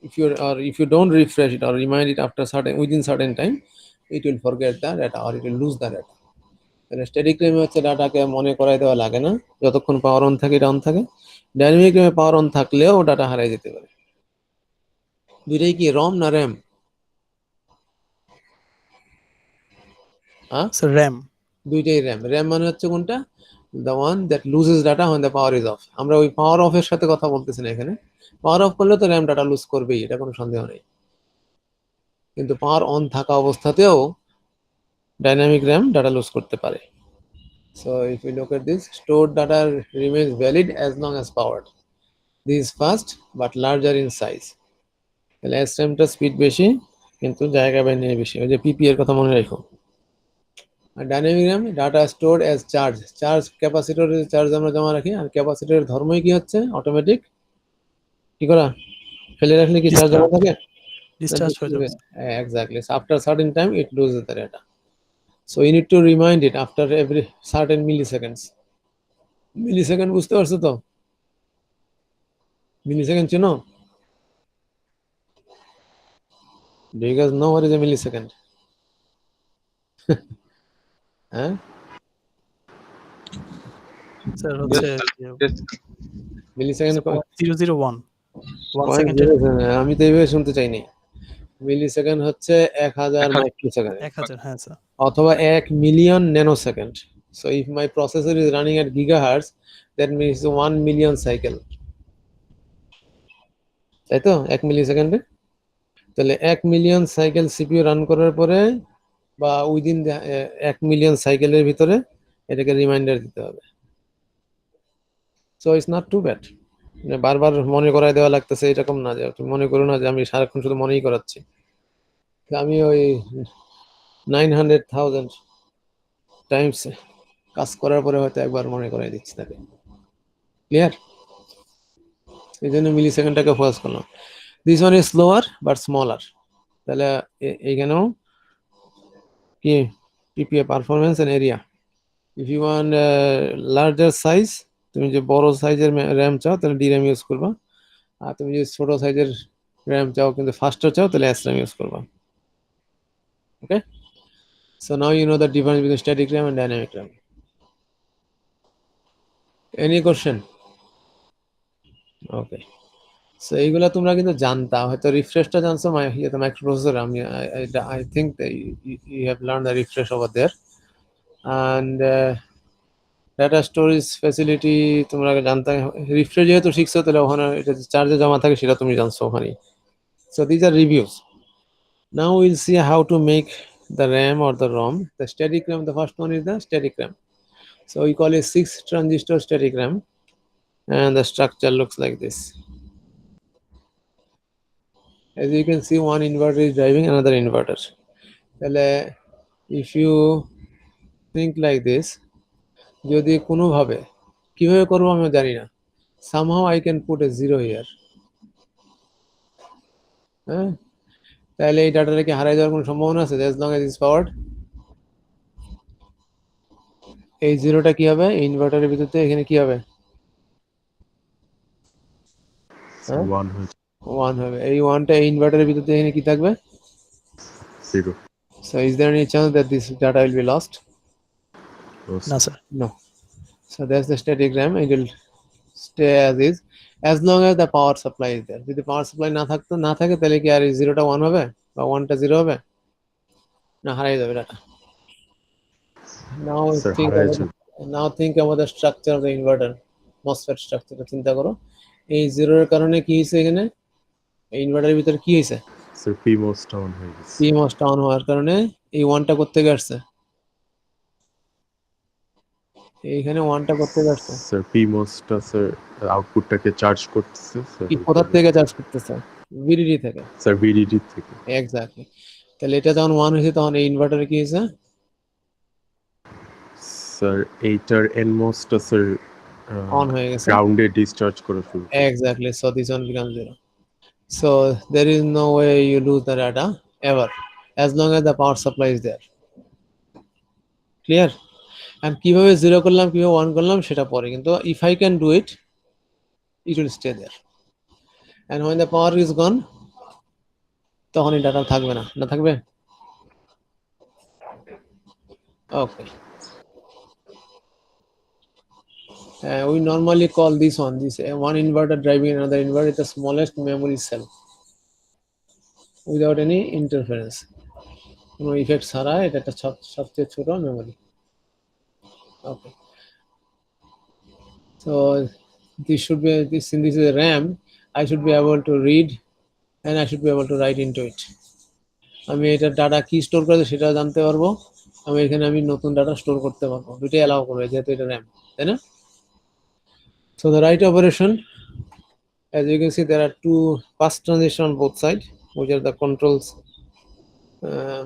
if you don't refresh it or remind it after within certain time, it will forget the data or it will lose the data. Static র্যামে হচ্ছে ডাটাকে মনে করাই দেওয়া লাগে না, যতক্ষণ power on থাকে এটা অন থাকে। ডাইনামিক র্যামে পাওয়ার অন থাকলেও ডাটা হারিয়ে যেতে পারে। দুইটাই কি রম না র্যাম? Sir RAM. দুইটাই র্যাম। র্যাম মানে হচ্ছে কোনটা? The one that loses data when the power is off. আমরা ওই পাওয়ার অফ এর সাথে কথা বলতেছি না এখানে। পাওয়ার অফ করলে তো র্যাম ডাটা লুজ করবেই, এটা কোনো সন্দেহ নেই, কিন্তু পাওয়ার অন থাকা অবস্থাতেও ডাইনামিক র্যাম ডাটা লুজ করতে পারে। So if you look at this, stored data remains valid as long as powered. This is fast but larger in size. তাহলে SRAM-টা স্পিড বেশি কিন্তু জায়গা ব্যয় বেশি, ওই যে পিপি এর কথা মনে রাখো। আর dynamic RAM data stored as charge ক্যাপাসিটরের চার্জ আমরা জমা রাখি, আর ক্যাপাসিটরের ধর্মই কি হচ্ছে? অটোমেটিক কি করা, ফেলে রাখলে কি চার্জ জমা থাকে? ডিসচার্জ হয়ে যাবে। Exactly. So after certain time it loses the data. So you need to remind it after every certain milliseconds. Millisecond বুঝতে পারছো তো? Millisecond চেনো? Do you guys know what is a millisecond? হ্যাঁ, sir হচ্ছে millisecond 001 1 সেকেন্ডের আমি তো এইভাবে শুনতে চাইনি। মিলিসেকেন্ড হচ্ছে 1000 মাইক্রোসেকেন্ড 1000। হ্যাঁ স্যার। অথবা 1 million nanosecond. So if my processor is running at gigahertz, that means 1 million cycle, তাই তো? 1 মিলিসেকেন্ডে তাহলে 1 মিলিয়ন সাইকেল সিপিইউ রান করার পরে বা উইদিন 1 মিলিয়ন সাইকেলের ভিতরে এটাকে রিমাইন্ডার দিতে হবে। So it's not too bad. বারবার মনে করায় দেওয়া লাগতেছে এরকম না, যে তুমি মনে করো না যে আমি সারাক্ষণ শুধু মনেই করাচ্ছি। আমি ওই 900,000 টাইমস কাজ করার পরে হয়তো একবার মনে করাই দিচ্ছি তাকে। ক্লিয়ার? এই জন্য মিলি সেকেন্ডটাকে ফোকাস করলাম। This one is slower but smaller. তাহলে এইখানেও কি PPA performance and area. If you want larger size, তুমি যে বড় সাইজের র্যাম চাও তাহলে ডিরাম ইউজ করবা, আর তুমি যদি ছোট সাইজের র্যাম চাও কিন্তু ফাস্টার চাও তাহলে এসরাম ইউজ করবা। Okay, so now you know the difference between static RAM and dynamic RAM. Any question? Okay, so এইগুলা তোমরা কিন্তু জানতা, হয়তো রিফ্রেশটা জানছো মাইক্রোপ্রসেসর। আমি I think you have learn the refresh over there, and data storage facility তোমরা জানতে। রিফ্রেশ যেহেতু শিখছো তাহলে ওখানে এটা চার্জে জমা থাকে সেটা তুমি জানছো ওখানে। So these are reviews. Now will see how to make the RAM or the ROM. The static RAM, the first one is the static RAM. So we call it 6 transistor static RAM, and the structure looks like this. As you can see, one inverter is driving another inverter. Well, if you think like this, যদি কোনোভাবে কিভাবে করবো আমি জানি না, somehow I can put a 0 here. হ্যাঁ, তাহলে এই ডাটাটা কি হারিয়ে যাওয়ার কোনো সম্ভাবনা আছে? as long as it's powered, এই জিরোটা কি হবে? ইনভার্টারের ভিতরে এখানে কি হবে? 1 হয়ে 1 হবে। এই 1টা এই ইনভার্টারের ভিতরে এখানে কি থাকবে? 0 So is there any chance that this data will be lost? না sir. No. So that's the static RAM. It will stay as is as long as the power supply is there. যদি power supply না থাকে তাহলে কি আর এই 0টা 1 হবে বা 1টা 0 হবে? না, হারিয়ে যাবে ডাটা। Now স্যার think হারায় about যাবে। think about the structure of the inverter. MOSFET structure চিন্তা করো। এই 0 এর কারণে কি হইছে এখানে? এই ইনভার্টারের ভিতরে কি হইছে? স্যার PMOS ডাউন হয়ে গেছে। PMOS ডাউন হওয়ার কারণে এই 1টা কোত্থেকে আসছে? এইখানে 1টা কোত্থেকে আসছে? স্যার PMOSটা স্যার আউটপুটটাকে চার্জ করতেছে স্যার। কি কোথা থেকে চার্জ করতেছে? VDD থেকে। স্যার VDD থেকে। এক্স্যাক্টলি। তাহলে এটা যখন 1 হয়েছে তখন এই ইনভার্টারে কি হয়েছে? স্যার এইটার NMOSটা স্যার অন হয়ে গেছে। গ্রাউন্ডে ডিসচার্জ করা শুরু করে। Exactly. So this one becomes 0. So there is no way you lose the data ever as long as the power supply is there. Clear? And কিভাবে 0 করলাম কিভাবে 1 করলাম সেটা পরে, কিন্তু if I can do it, it will stay there. And when the power is gone, তখন এই data থাকবে না, না থাকবে? Okay. We normally call this one inverter driving another inverter, the smallest memory cell without any interference. কোনো effect ছাড়া এটা একটা সবচেয়ে ছোট memory. Okay. So this since this is a RAM, I should be able to read and I should be able to write into it. আমি এটা data কি store করে সেটা জানতে পারবো, আমি নতুন ডাটা স্টোর করতে পারবো, দুটোই অ্যালাউ করবে যেহেতু এটা RAM, তাই না? So the write operation, as you can see, there are two pass transition on both sides, which are the controls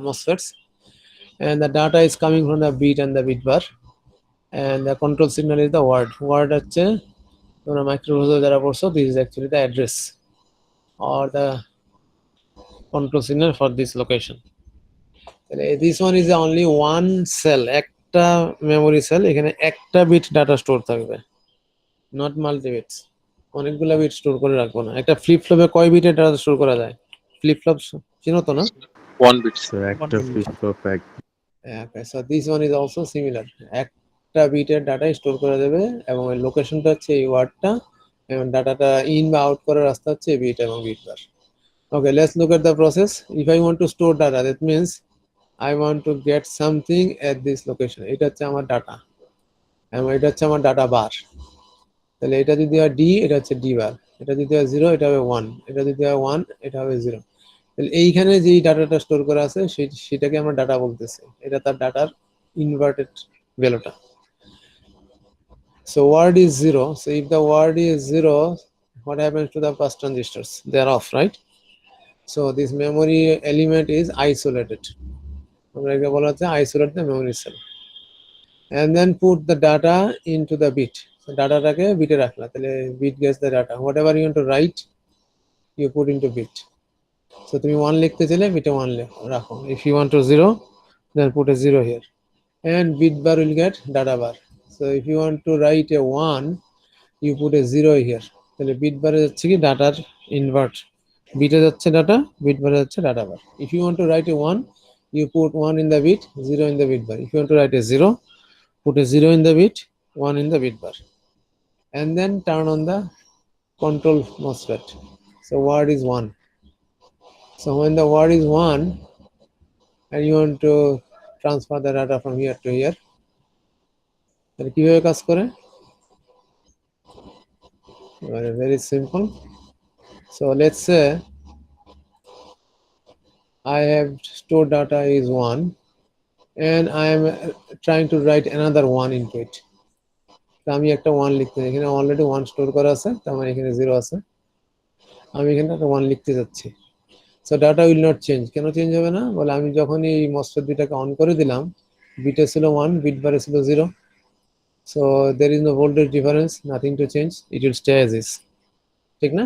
MOSFETs, and the data is coming from the bit and the bit bar, and the control signal is the word হচ্ছে তোমরা microprocessor যারা পড়ছো, this is actually the address or the control signal for this location. This one is only one cell, একটা memory cell, এখানে একটা bit data store থাকবে, not multi bits. অনেকগুলা bit store করে রাখবো না। একটা ফ্লিপ ফ্লপে কয় বিটের ডাটা স্টোর করা যায়? ফ্লিপ ফ্লপ চিনো তো না? 1 bit. স্যার একটা ফ্লিপ ফ্লপ এক। Okay, so this one is also similar. একটা বিটের ডাটা স্টোর করে দেবে এবং এর লোকেশনটা হচ্ছে এই ওয়ার্ডটা এবং ডাটাটা ইন বা আউট করার রাস্তা হচ্ছে বিট এবং bit bar. Okay, let's look at the process. If I want to store data, that means I want to get something at this location. এটা হচ্ছে আমার ডাটা এবং এটা হচ্ছে আমার ডাটা বার। তাহলে এটা যদি হয় ডি, এটা হচ্ছে ডি বার, এটা যদি হয় 0, এটা হবে 1, এটা যদি হয় 1, এটা হবে 0। তাহলে এইখানে যেই ডাটাটা স্টোর করা আছে সেটাকে আমরা ডাটা বলতেছি, এটা তার ডাটার ইনভার্টেড ভ্যালুটা। So word is 0. So if the word is 0, what happens to the bus transistors? They are off, right? So this memory element is isolated. আমরা একে বলা হচ্ছে isolate the memory cell. And then put the data into the bit. So ডাটাটাকে বিটে রাখলা, তাহলে bit gets the data. Whatever you want to write, you put into bit. So তুমি 1 লিখতে চাইলে বিটে 1 রাখো. If you want to 0, then put a 0 here. And bit bar will get data bar. So if you want to write a 1, you put a 0 here. তাহলে bit bar যাচ্ছে কি ডাটার invert, বিটে যাচ্ছে ডাটা, bit bar যাচ্ছে data bar. If you want to write a 1, you put 1 in the bit, 0 in the bit bar. If you want to write a 0, put a 0 in the bit, 1 in the bit bar. And then turn on the control MOSFET. So word is 1. So when the word is 1 and you want to transfer the data from here to here, তাহলে কিভাবে কাজ করে? Very simple. So let's say I have stored data is 1 and I am trying to write another 1 into it. তো আমি একটা 1 লিখতে, এখানে already 1 store করা আছে, তার মানে এখানে 0 আছে, আমি এখানে একটা 1 লিখতে যাচ্ছি। So data will not change. কেন চেঞ্জ হবে না? বলে আমি যখন এই মসফেট দুটাকে অন করে দিলাম, বিটে ছিল 1, বিট বারে ছিল 0, so there is no voltage difference, nothing to change, it will stay as is. ঠিক না?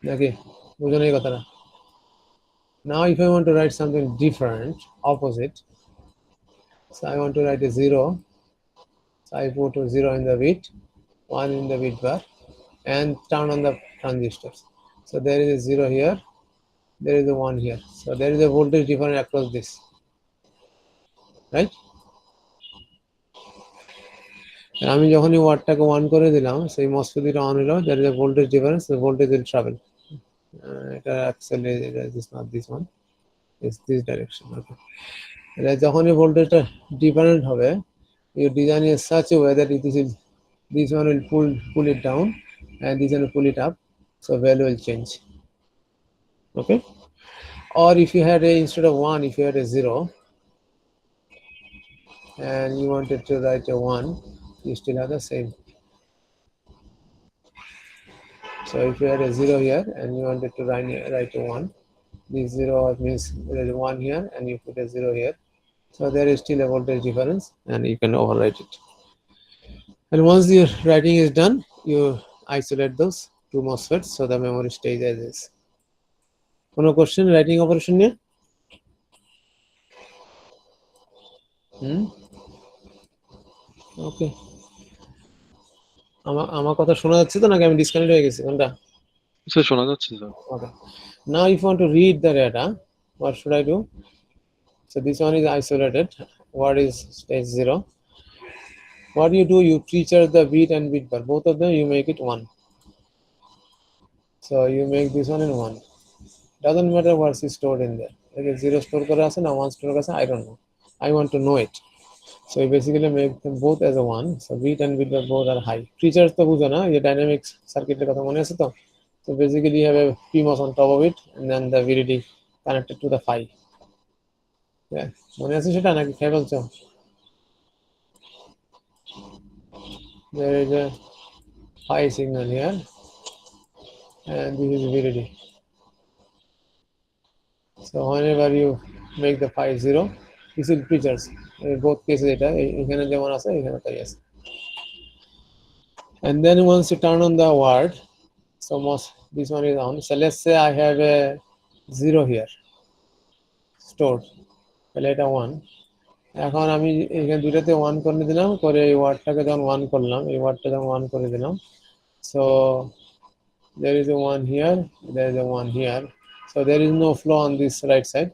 নাকি বুঝুন এই কথাটা? Now if I want to write something different, opposite, so I want to write a 0, so I put a 0 in the bit, 1 in the bit bar, and turn on the transistors. So there is a 0 here, there is a 1 here, so there is a voltage difference across this, right? আমি যখনই ওয়াটটাকে 1 করে দিলাম সেই MOSFET on হলো, that is a voltage difference, the voltage will travel. এটা actually this not this one, it's this direction. Okay, এটা যখনই ভোল্টেজটা ডিফারেন্ট হবে, you design in such a way that this one will pull it down and this one will pull it up, so value will change. Okay, or if you had a, instead of 1, if you had a 0 and you wanted to write a 1, you still have the same. So if you had a 0 here and you wanted to write a 1, this 0 means there is 1 here and you put a 0 here, so there is still a voltage difference and you can overwrite it. And once your writing is done, you isolate those two MOSFETs so the memory stays as is. কোনো question writing operation নিয়ে? ওকে, আমার কথা শোনা যাচ্ছে তো নাকি আমি disconnect হয়ে গেছি কোনটা? স্যার শোনা যাচ্ছে sir. Okay, now if you want to read the data, what should I do? So this one is isolated. What is stage 0? What you do, you pre-charge the bit and bit bar, both of them you make it 1. So you make this one in 1. Doesn't matter what's stored in there. Like 0 store kora ase na 1 store kora ase, I don't know. I want to know it. So you basically make them both as a 1. So bit and bit bar both are high. Pre-charge to bujo na, ye dynamics circuit er kotha mone ache to. So basically you have a PMOS on top of it and then the VDD connected to the phi. Yeah, mone ache seta naki khai bolcho? There is a phi signal here and this is VDD. So whenever you make the phi 0, this will pre-charge. In both cases এটা এখানে যেমন আছে এখানে তাই আছে। And then once you turn on the word, so this one is on. So let's say I have a 0 here stored, তাহলে এটা 1। এখন আমি এখানে দুটাতে 1 করে দিলাম, করে এই ওয়ার্ডটাকে যখন 1 করলাম, এই ওয়ার্ডটা যখন 1 করে দিলাম, so there is a 1 here, there is a 1 here, so there is no flow on this right side,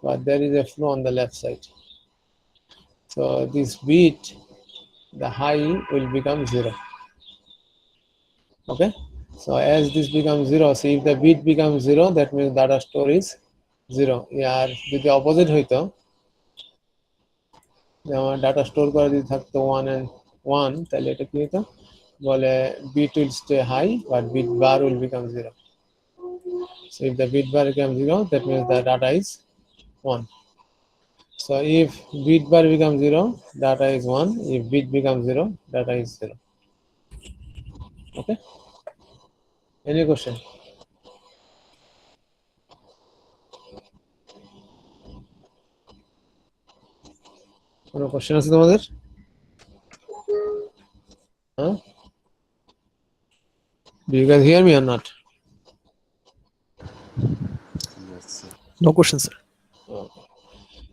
but there is a flow on the left side. So this bit, the high will become 0. Okay, so as this becomes 0, so if the bit becomes 0, that means data store is 0. আর যদি opposite হইতো, যেমন data store করা যদি থাকতো 1 and 1, তাহলে এটা কি হতো, বলে bit will stay high but bit bar will become 0. So if the bit bar becomes 0, that means the data is 1. So if bit bar becomes 0, data is 1. If bit becomes 0, data is 0. Okay, any question? কোনো question আছে তোমাদের? Huh? Do you guys hear me or not? Yes, sir. No question, sir. Okay.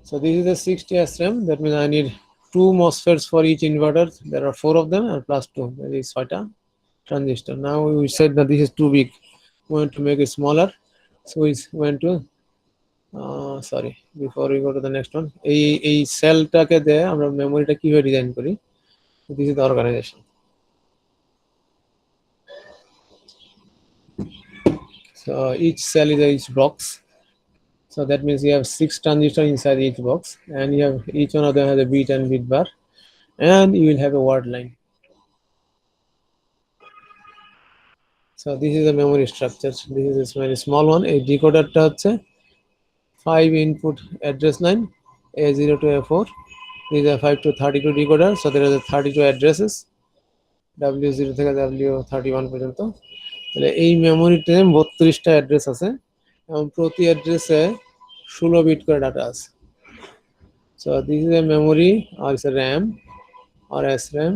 So this is a 60 SRAM. That means I need 2 MOSFETs for each inverter. There are 4 of them and plus 2. That is 6 transistor. Now we said that this is too big. We want to make it smaller. So we went to sorry, before we go to the next one, এই সেলটাকে দিয়ে আমরা মেমোরিটা কিভাবে design করি, this is the organization. So each cell is each box. So that means you have 6 transistors inside each box, and you have each one of them has a bit and bit bar, and you will have a word line. So this is the memory structure. This is a very small one. A decoder টা হচ্ছে 5 input address line, A0 to A4. These are 5 to 32 decoder. So there are 32 addresses, W0 থেকে W31 পর্যন্ত। তাহলে এই মেমোরিতে 32টা address আছে এবং প্রতি অ্যাড্রেসে 16 বিট করে ডাটা আছে। So this is a memory or it's a RAM or SRAM.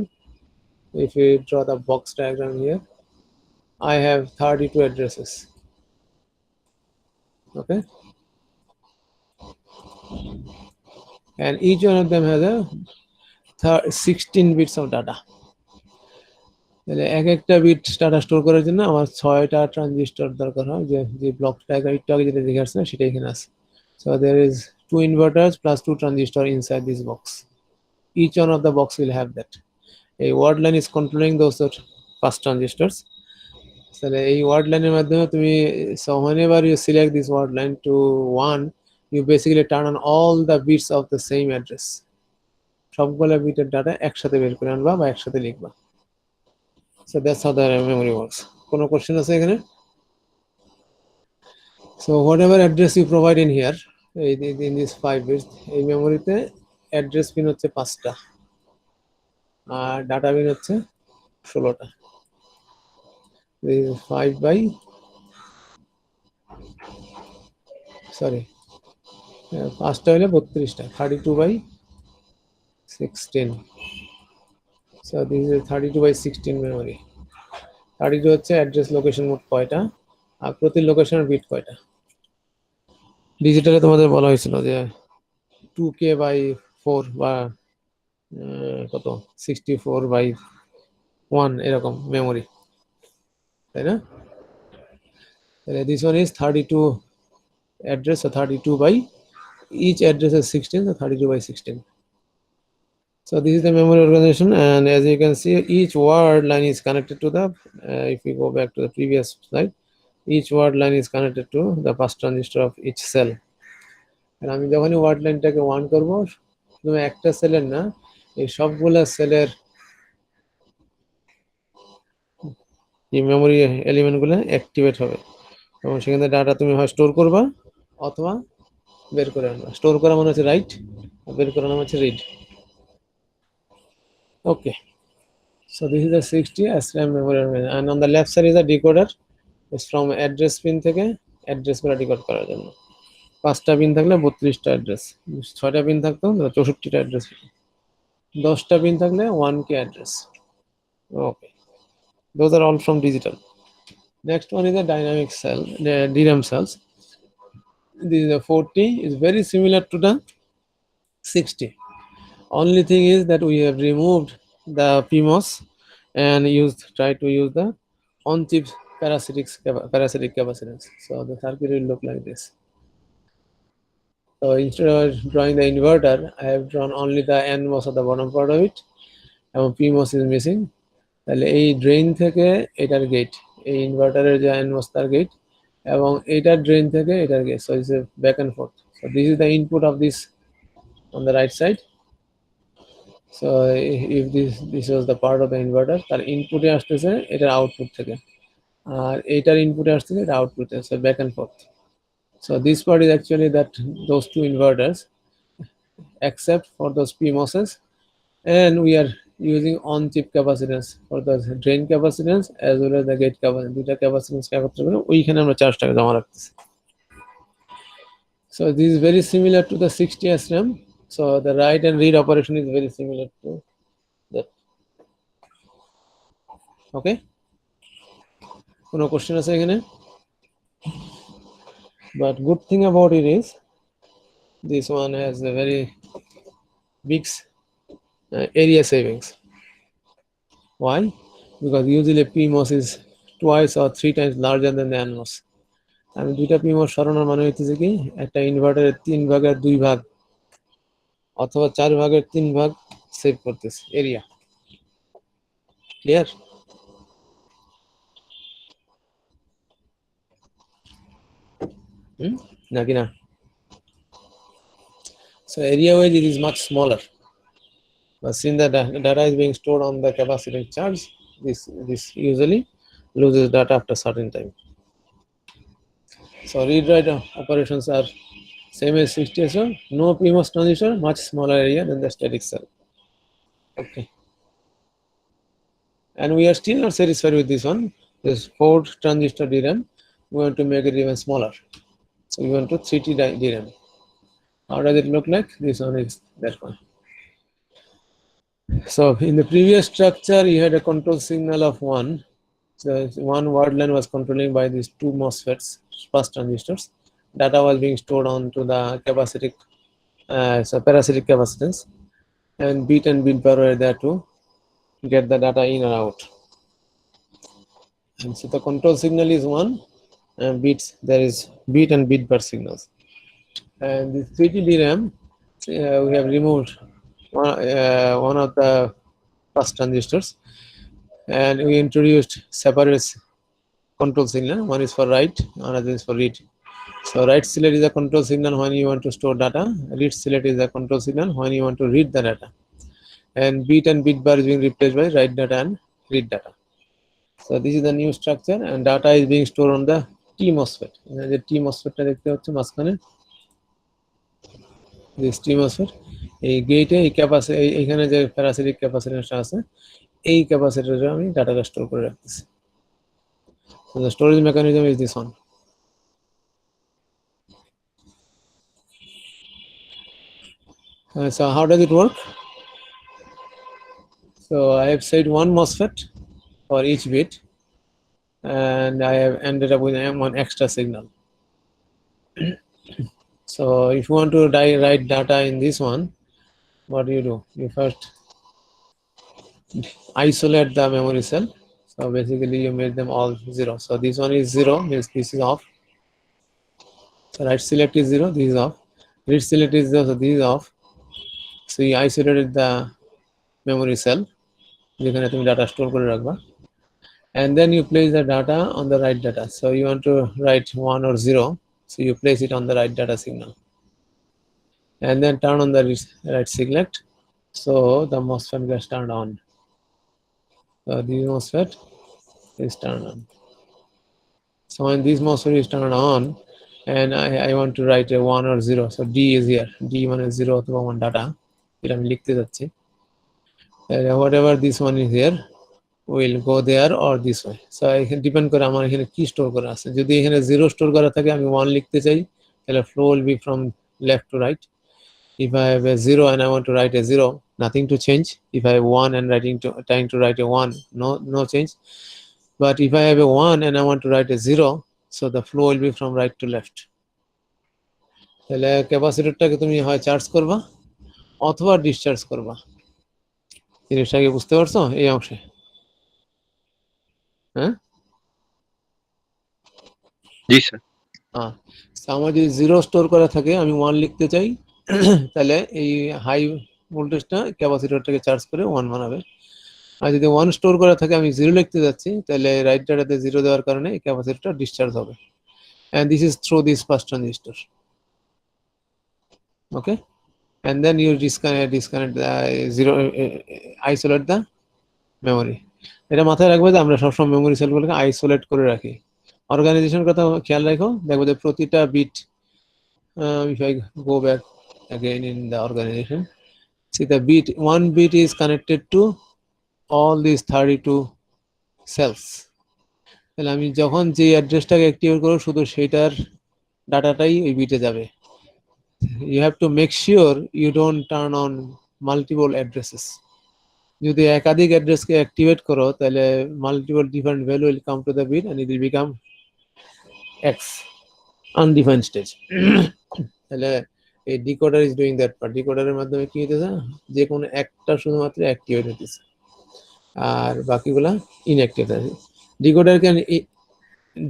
If you draw the box diagram here, I have 32 addresses. Okay, and each one of them has a 16 bits of data. তাহলে এক একটা bit data store করার জন্য আমার 6টা transistor দরকার হয়, যে ব্লক ডায়াগ্রাম একটু আগে যেটা দেখে আসছেন সেটা এখানে আছে। So there is 2 inverters plus 2 transistors inside this box. Each one of the box will have that. A word line is controlling those fast transistors. So a word line so whenever you select this word line to 1, you basically turn on all the bits of the same address. সবগুলা বিটের data একসাথে বের করে আনবা বা একসাথে লিখবা। So that's how the memory works. কোনো কোশ্চেন আছে এখানে? So whatever address you provide in here, in this 5 bits, এই মেমোরিতে অ্যাড্রেস পিন হচ্ছে 5টা আর ডাটা পিন হচ্ছে 16টা। 5 by sorry 5টা হলে 32টা, 32 by 16. So this is 32 by 16 memory. 32 হচ্ছে অ্যাড্রেস লোকেশন মোট কয়টা আর প্রতি লোকেশনের বিট কয়টা। ডিজিটালে তোমাদের বলা হয়েছিল যে 2k by 4 বা কত 64 by 1 এরকম মেমোরি, তাই না? তাহলে this one is 32 address, so 32 by each address is 16, so 32 by 16. So this is the memory organization, and as you can see, each word line is connected to the if we go back to the previous slide, each word line is connected to the bus transistor of each cell. And আমি যখনই word লাইনটাকে 1 করব, শুধু একটা সেলের না, এই সবগুলা সেলের এই মেমোরি এলিমেন্টগুলো অ্যাক্টিভেট হবে এবং সেখানে ডাটা তুমি হয় স্টোর করবা অথবা বের করে আনবা। স্টোর করা মানে হচ্ছে রাইট, বের করা মানে হচ্ছে read. Okay, so this is the 60 SRAM memory, and on the left side is a decoder. It's from address pin থেকে অ্যাড্রেস গুলো ডিকোড করার জন্য। 5টা পিন থাকলে 32টা অ্যাড্রেস, 6টা পিন থাকতো 64টা অ্যাড্রেস, 10টা পিন থাকলে 1k address. Okay, those are all from digital. Next one is a dynamic cell, the DRAM cells. This is a 40, is very similar to the 60. Only thing is that we have removed the PMOS and try to use the on-chip parasitic capacitance. So the circuit will look like this. So instead of drawing the inverter, I have drawn only the NMOS at the bottom part of it, and PMOS is missing. তাহলে এই drain থেকে এটার gate, এই ইনভার্টারের যে NMOS তার gate, এবং এটার drain থেকে এটার gate, so it's a back and forth. So this is the input of this on the right side. So if this was the part of the inverter, তার ইনপুটে আসতেছে এটার আউটপুট থেকে, আর এটার ইনপুটে আসতেছে এটা আউটপুট থেকে, so back and forth. So this part is actually that those two inverters, except for those PMOSes, and we are using on-chip capacitance for the drain capacitance as well as the gate capacitance. দুইটা capacitance একত্র করে ওইখানে আমরা চার্জটাকে জমা রাখতেছি। So this is very similar to the 60 SRAM. So the write and read operation is very similar to that. Okay, কোনো question আছে এখানে? But good thing about it is this one has a very big area savings. Why? Because usually PMOS is 2 or 3 times larger than the NMOS. আমি দুইটা PMOS সরানোর মানে হইতেছে কি, একটা ইনভার্টারের 3 ভাগের 2 ভাগ অথবা 4 ভাগের 3 ভাগ সেভ করতেছে এরিয়া। ক্লিয়ার? নাকি না? So area wise it is much smaller, but since the data is being stored on the capacitive charge, this usually loses data after certain time. So read write operations are same as 60 as well. No PMOS transistor, much smaller area than the static cell. Okay, and we are still not satisfied with this one. This 4 transistor DRAM, we want to make it even smaller. So we want to 3T DRAM. How does it look like? This one is that one. So in the previous structure, you had a control signal of 1. So one word line was controlling by these 2 MOSFETs, bus transistors. Data was being stored onto the parasitic capacitance, and bit bar were there to get the data in or out. And so the control signal is 1, and bits, there is bit and bit bar signals. And this 3T DRAM, we have removed one of the pass transistors, and we introduced separate control signal. One is for write, another is for read. So write select is a control signal when you want to store data. Read select is a control signal when you want to read the data. And bit bar is being replaced by write data and read data. So this is the new structure, and data is being stored on the T MOSFET. The T MOSFET দেখতে হচ্ছে মাঝখানে, this T MOSFET এই গেটে এই capacity এইখানে যে parasitic ক্যাপাসিট্যান্সটা আছে এই ক্যাপাসিটরে আমি ডাটাটা স্টোর করে রাখতেছি. So the storage mechanism is this one. So how does it work? So I have said one MOSFET for each bit, and I have ended up with one extra signal. So if you want to write data in this one, what do? You first isolate the memory cell. So basically you make them all 0. So this one is 0, means this is off. So write select is 0, this is off. Read select is 0, so this is off. So you isolated the memory cell, যেখানে তুমি data store করে রাখবা, and then you place the data on the write data. So you want to write 1 or 0, so you place it on the write data signal, and then turn on the write select, so the MOSFET gets turned on. So this MOSFET is turned on. So when this MOSFET is turned on, and I want to write a 1 or 0, so D is here, D মানে 0 অথবা 1 data, এটা আমি লিখতে যাচ্ছি. Whatever this one is here will go there or this way. So এখানে depend করে আমার এখানে কি স্টোর করা আছে. যদি এখানে 0 স্টোর করা থাকে আমি 1 লিখতে চাই, তাহলে flow will be from left to right. If I have a 0 and I want to write a 0, nothing to change. If I have 1 and trying to write a 1, no change. But if I have a 1 and I want to write a 0, so the flow will be from right to left. তাহলে ক্যাপাসিটরটাকে তুমি হয় charge করবা অথবা discharge করবা. জিনিসটা কি বুঝতে পারছো এই অংশে? হ্যাঁ, জি স্যার। আমার যদি 0 স্টোর করা থাকে আমি 1 লিখতে চাই, তাহলে এই হাই ভোল্টেজটা ক্যাপাসিটরটাকে চার্জ করে 1 বানাবে। আর যদি 1 স্টোর করা থাকে আমি 0 লিখতে যাচ্ছি, তাহলে রাইট ডাটাতে 0 দেওয়ার কারণে এই ক্যাপাসিটরটা ডিসচার্জ হবে, and this is through this pass transistor. Okay, and then you disconnect the 0, isolate the memory. এটা মাথায় রাখবে যে আমরা সবসময় মেমোরি সেলগুলোকে আইসোলেট করে রাখি। অর্গানাইজেশনের কথা খেয়াল রাখো, দেখো যে প্রতিটা bit, if I go back again in the organization, see the bit, one bit is connected to all these 32 cells. তাহলে আমি যখন যে অ্যাড্রেসটাকে অ্যাক্টিভেট করব শুধু সেটার ডাটাটাই ওই বিটে যাবে। You have to make sure you don't turn on multiple addresses. যদি একাধিক অ্যাড্রেসকে অ্যাক্টিভেট করো তাহলে multiple different value will come to the bit and it will become X, undefined stage. তাহলে এই decoder is doing that part. ডিকোডারের মাধ্যমে কি হইতেছে, যে কোনো একটা শুধুমাত্র অ্যাক্টিভেট হইতেছে আর বাকিগুলা ইনঅ্যাক্টিভ আছে। Decoder can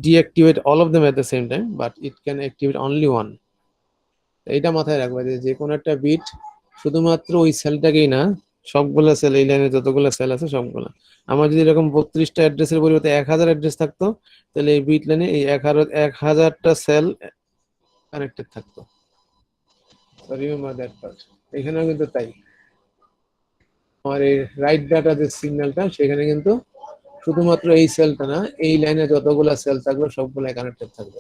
deactivate all of them at the same time, but it can activate only one. এটা মাথায় রাখবে যে কোনো একটা বিট শুধুমাত্র ওই সেলটাকেই না, সবগুলা সেল, এই লাইনে যতগুলো সেল আছে সবগুলা। আমার যদি এরকম 32টা অ্যাড্রেসের পরিবর্তে 1000 অ্যাড্রেস থাকতো, তাহলে এই বিট লাইনে এই 1000টা সেল কানেক্টেড থাকতো। Remember that part. এখানেও কিন্তু তাই, আমার এই রাইট ডাটা যে সিগন্যালটা সেখানে কিন্তু শুধুমাত্র এই সেলটা না, এই লাইনে যতগুলো সেল থাকবে সবগুলাই কানেক্টেড থাকবে।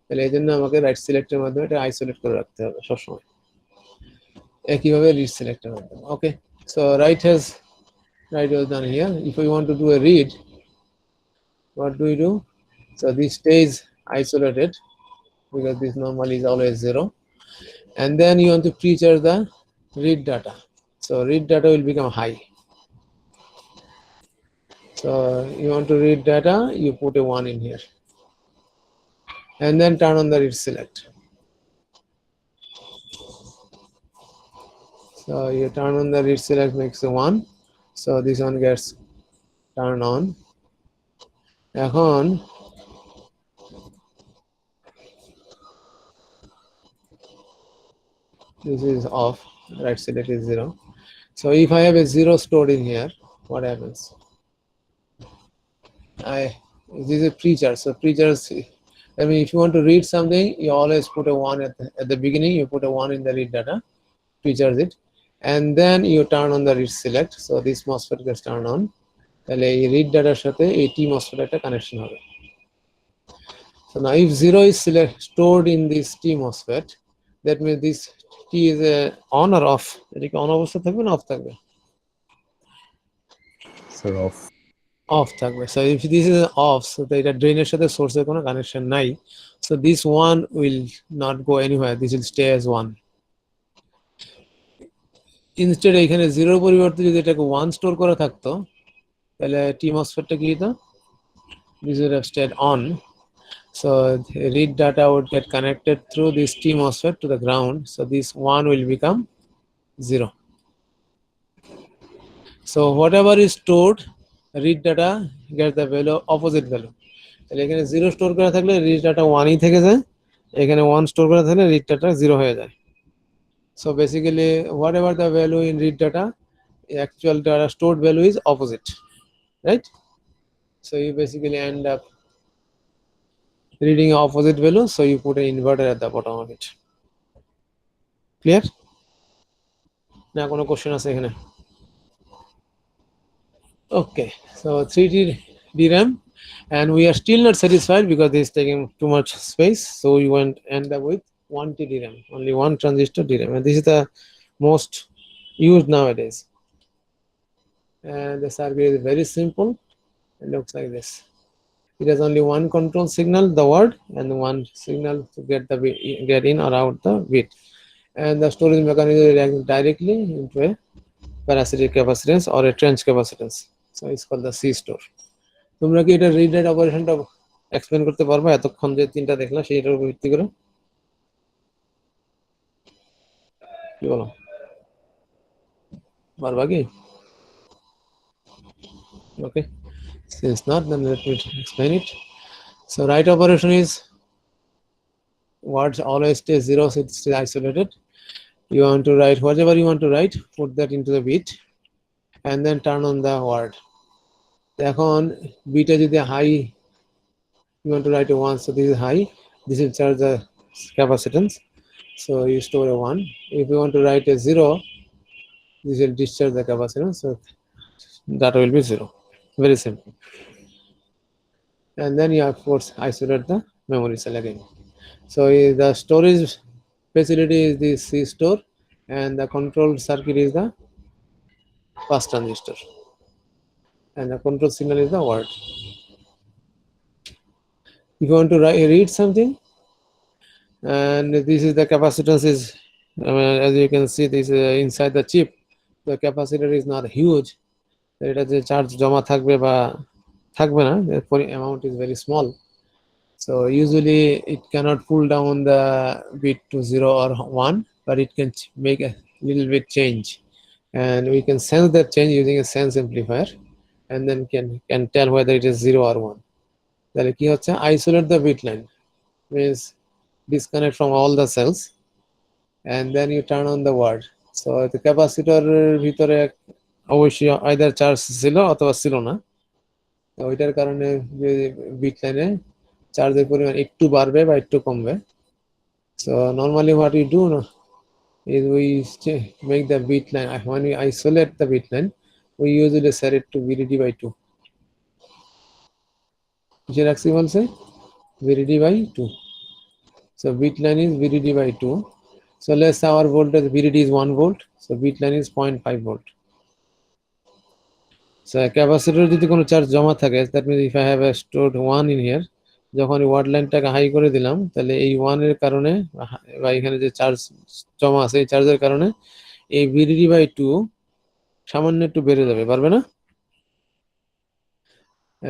তাহলে এই জন্য আমাকে রাইট সিলেক্টের মাধ্যমে এটা আইসোলেট করে রাখতে হবে সবসময়। একইভাবে রিড সিলেক্টের মাধ্যমে। Okay, so write was done here. If we want to do a read, what do we do? So this stays isolated because this normally is always 0, and then you want to pre-charge the read data. So read data will become high. So you want to read data, you put a 1 in here, and then turn on the read select. So you turn on the read select, makes a 1. So this one gets turned on. এখন this is off, right select is 0. So if I have a 0 stored in here, what happens? This is a preacher. So preachers, I mean, if you want to read something, you always put a 1 at the beginning. You put a 1 in the read data, preachers it, and then you turn on the read select. So this MOSFET gets turned on. তাহলে এই read data সাথে এই T MOSFET একটা connection হবে. So now if 0 is stored in this T MOSFET, that means this T is on or off. এটা কি on অবস্থা থাকবে না off থাকবে? Sir of. Off থাকবে. So if this is off, so এটা ড্রেনের সাথে সোর্সের কোনো কানেকশন নাই. So this one will not go anywhere. This will stay as 1. Instead এখানে 0 পরিবর্তে যদি এটাকে 1 স্টোর করা থাকতো, তাহলে T MOSFET-টা কি হতো? This would have stayed on. So the read data would get connected through this T MOSFET to the ground. So this 1 will become 0. So whatever is stored, read data gets the value opposite value. তাহলে এখানে 0 store করা থাকলে read data 1ই থেকে যায়, এখানে 1 store করা থাকলে read data 0 হয়ে যায়. So basically whatever the value in read data, the actual data stored value is opposite, right? So you basically end up reading opposite value, so you put an inverter at the bottom of it. Clear? না কোনো question আছে এখানে? Okay, so 3D DRAM, and we are still not satisfied because this is taking too much space, so we went end up with 1T DRAM, only one transistor DRAM, and this is the most used nowadays. And the circuit is very simple. It looks like this. It has only one control signal, the word, and one signal to get in or out the bit. And the storage mechanism is directly into a parasitic capacitance or a trench capacitance. So it's called the C store. তোমরা কি এটা read write অপারেশনটা explain করতে পারবে এতক্ষণ যে তিনটা দেখলাম সেইটার উপর ভিত্তি করে? কি বলো, পারবা কি? Okay, since not, then let me explain it. So write operation is words always stay 0, so it's still isolated. You want to write whatever you want to write, put that into the bit, and then turn on the word. এখন বিটে যদি high, you want to write a 1, so this is high, this will charge the capacitance, so you store a 1. If you want to write a 0, this will discharge the capacitance, so that will be 0. Very simple. And then you have course isolate the memory cell again. So the storage facility is the C store, and the control circuit is the pass transistor, and the control signal is the word. If you want to read something, and this is the capacitance is, as you can see, this inside the chip, the capacitor is not huge. এটা যে charge জমা থাকবে বা থাকবে না, the amount is very small. So usually it cannot pull down the bit to 0 or 1, but it can make a little bit change, and we can sense that change using a sense amplifier, and then can tell whether it is 0 or 1. তাহলে কি হচ্ছে, isolate the bit line means disconnect from all the cells, and then you turn on the word. So the capacitor ভিতরে অবশ্যই either charge ছিল অথবা ছিল না, ওইটার কারণে বিট লাইনে চার্জের পরিমাণ একটু বাড়বে বা একটু কমবে. So normally what we do is we make the bit line, when we isolate the bit line, we usually set it to VDD by 2. কিসের রাখছি বলছে? VDD by 2. So bit line is VDD by 2. So let's say our voltage VDD is 1 volt, so bit line is 0.5 volt. So capacitor যদি কোনো charge জমা থাকে, that means if I have a stored 1 in here, যখন word লাইনটাকে high করে দিলাম, তাহলে এই 1 এর কারণে বা এখানে যে চার্জ জমা আছে এই চার্জের কারণে এই VDD by 2 সামান্য একটু বেড়ে যাবে, পারবে না?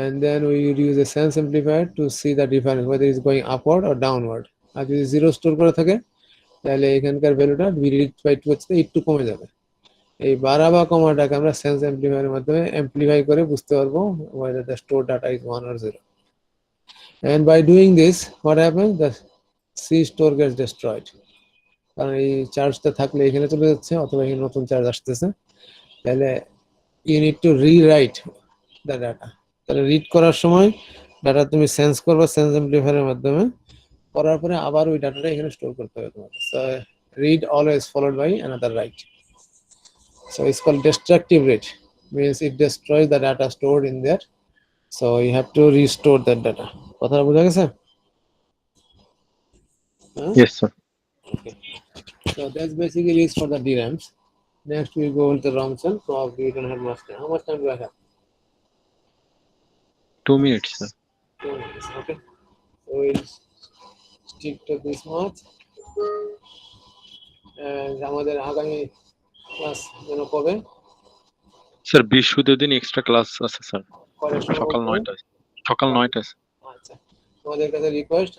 And then we use a sense amplifier to see the difference whether it's going upward or downward. আর যদি 0 স্টোর করা থাকে তাহলে এখানকার ভ্যালুটা VDD by 2 হচ্ছে একটু কমে যাবে। এই বাড়া বা কমাটাকে আমরা সেন্স অ্যাম্পলিফায়ারের মাধ্যমে অ্যাম্পলিফাই করে বুঝতে পারবো whether the stored data is 1 or 0. And by doing this, what happens? The C store gets destroyed. কারণ এই চার্জটা থাকলে এখানে চলে যাচ্ছে অথবা এখানে নতুন চার্জ আসতেছে, তাহলে you need to rewrite the data. তাহলে রিড করার সময় ডাটা তুমি সেন্স করবে সেন্স অ্যাম্পলিফায়ারের মাধ্যমে, করার পরে আবার ওই ডাটাটা এখানে স্টোর করতে হবে তোমাকে। So read always followed by another write. So it's called destructive read, means it destroys the data stored in there. So you have to restore that data. কথা বোঝা গেছে? Huh? Yes, sir. Okay. So that's basically is for the DRAMs. Next we go into the ROM cell. Probably we don't have much time. How much time do I have? 2 minutes, sir. 2 minutes. Okay. So we'll stick to this much. And আমাদের আগামী class যেন কবে? Sir বৃহস্পতিবার দিন extra class আছে sir, কয়টার সময় সকাল করতে হবে? 9টায়। সকাল 9টায়। আচ্ছা, তোমাদের কাছে রিকোয়েস্ট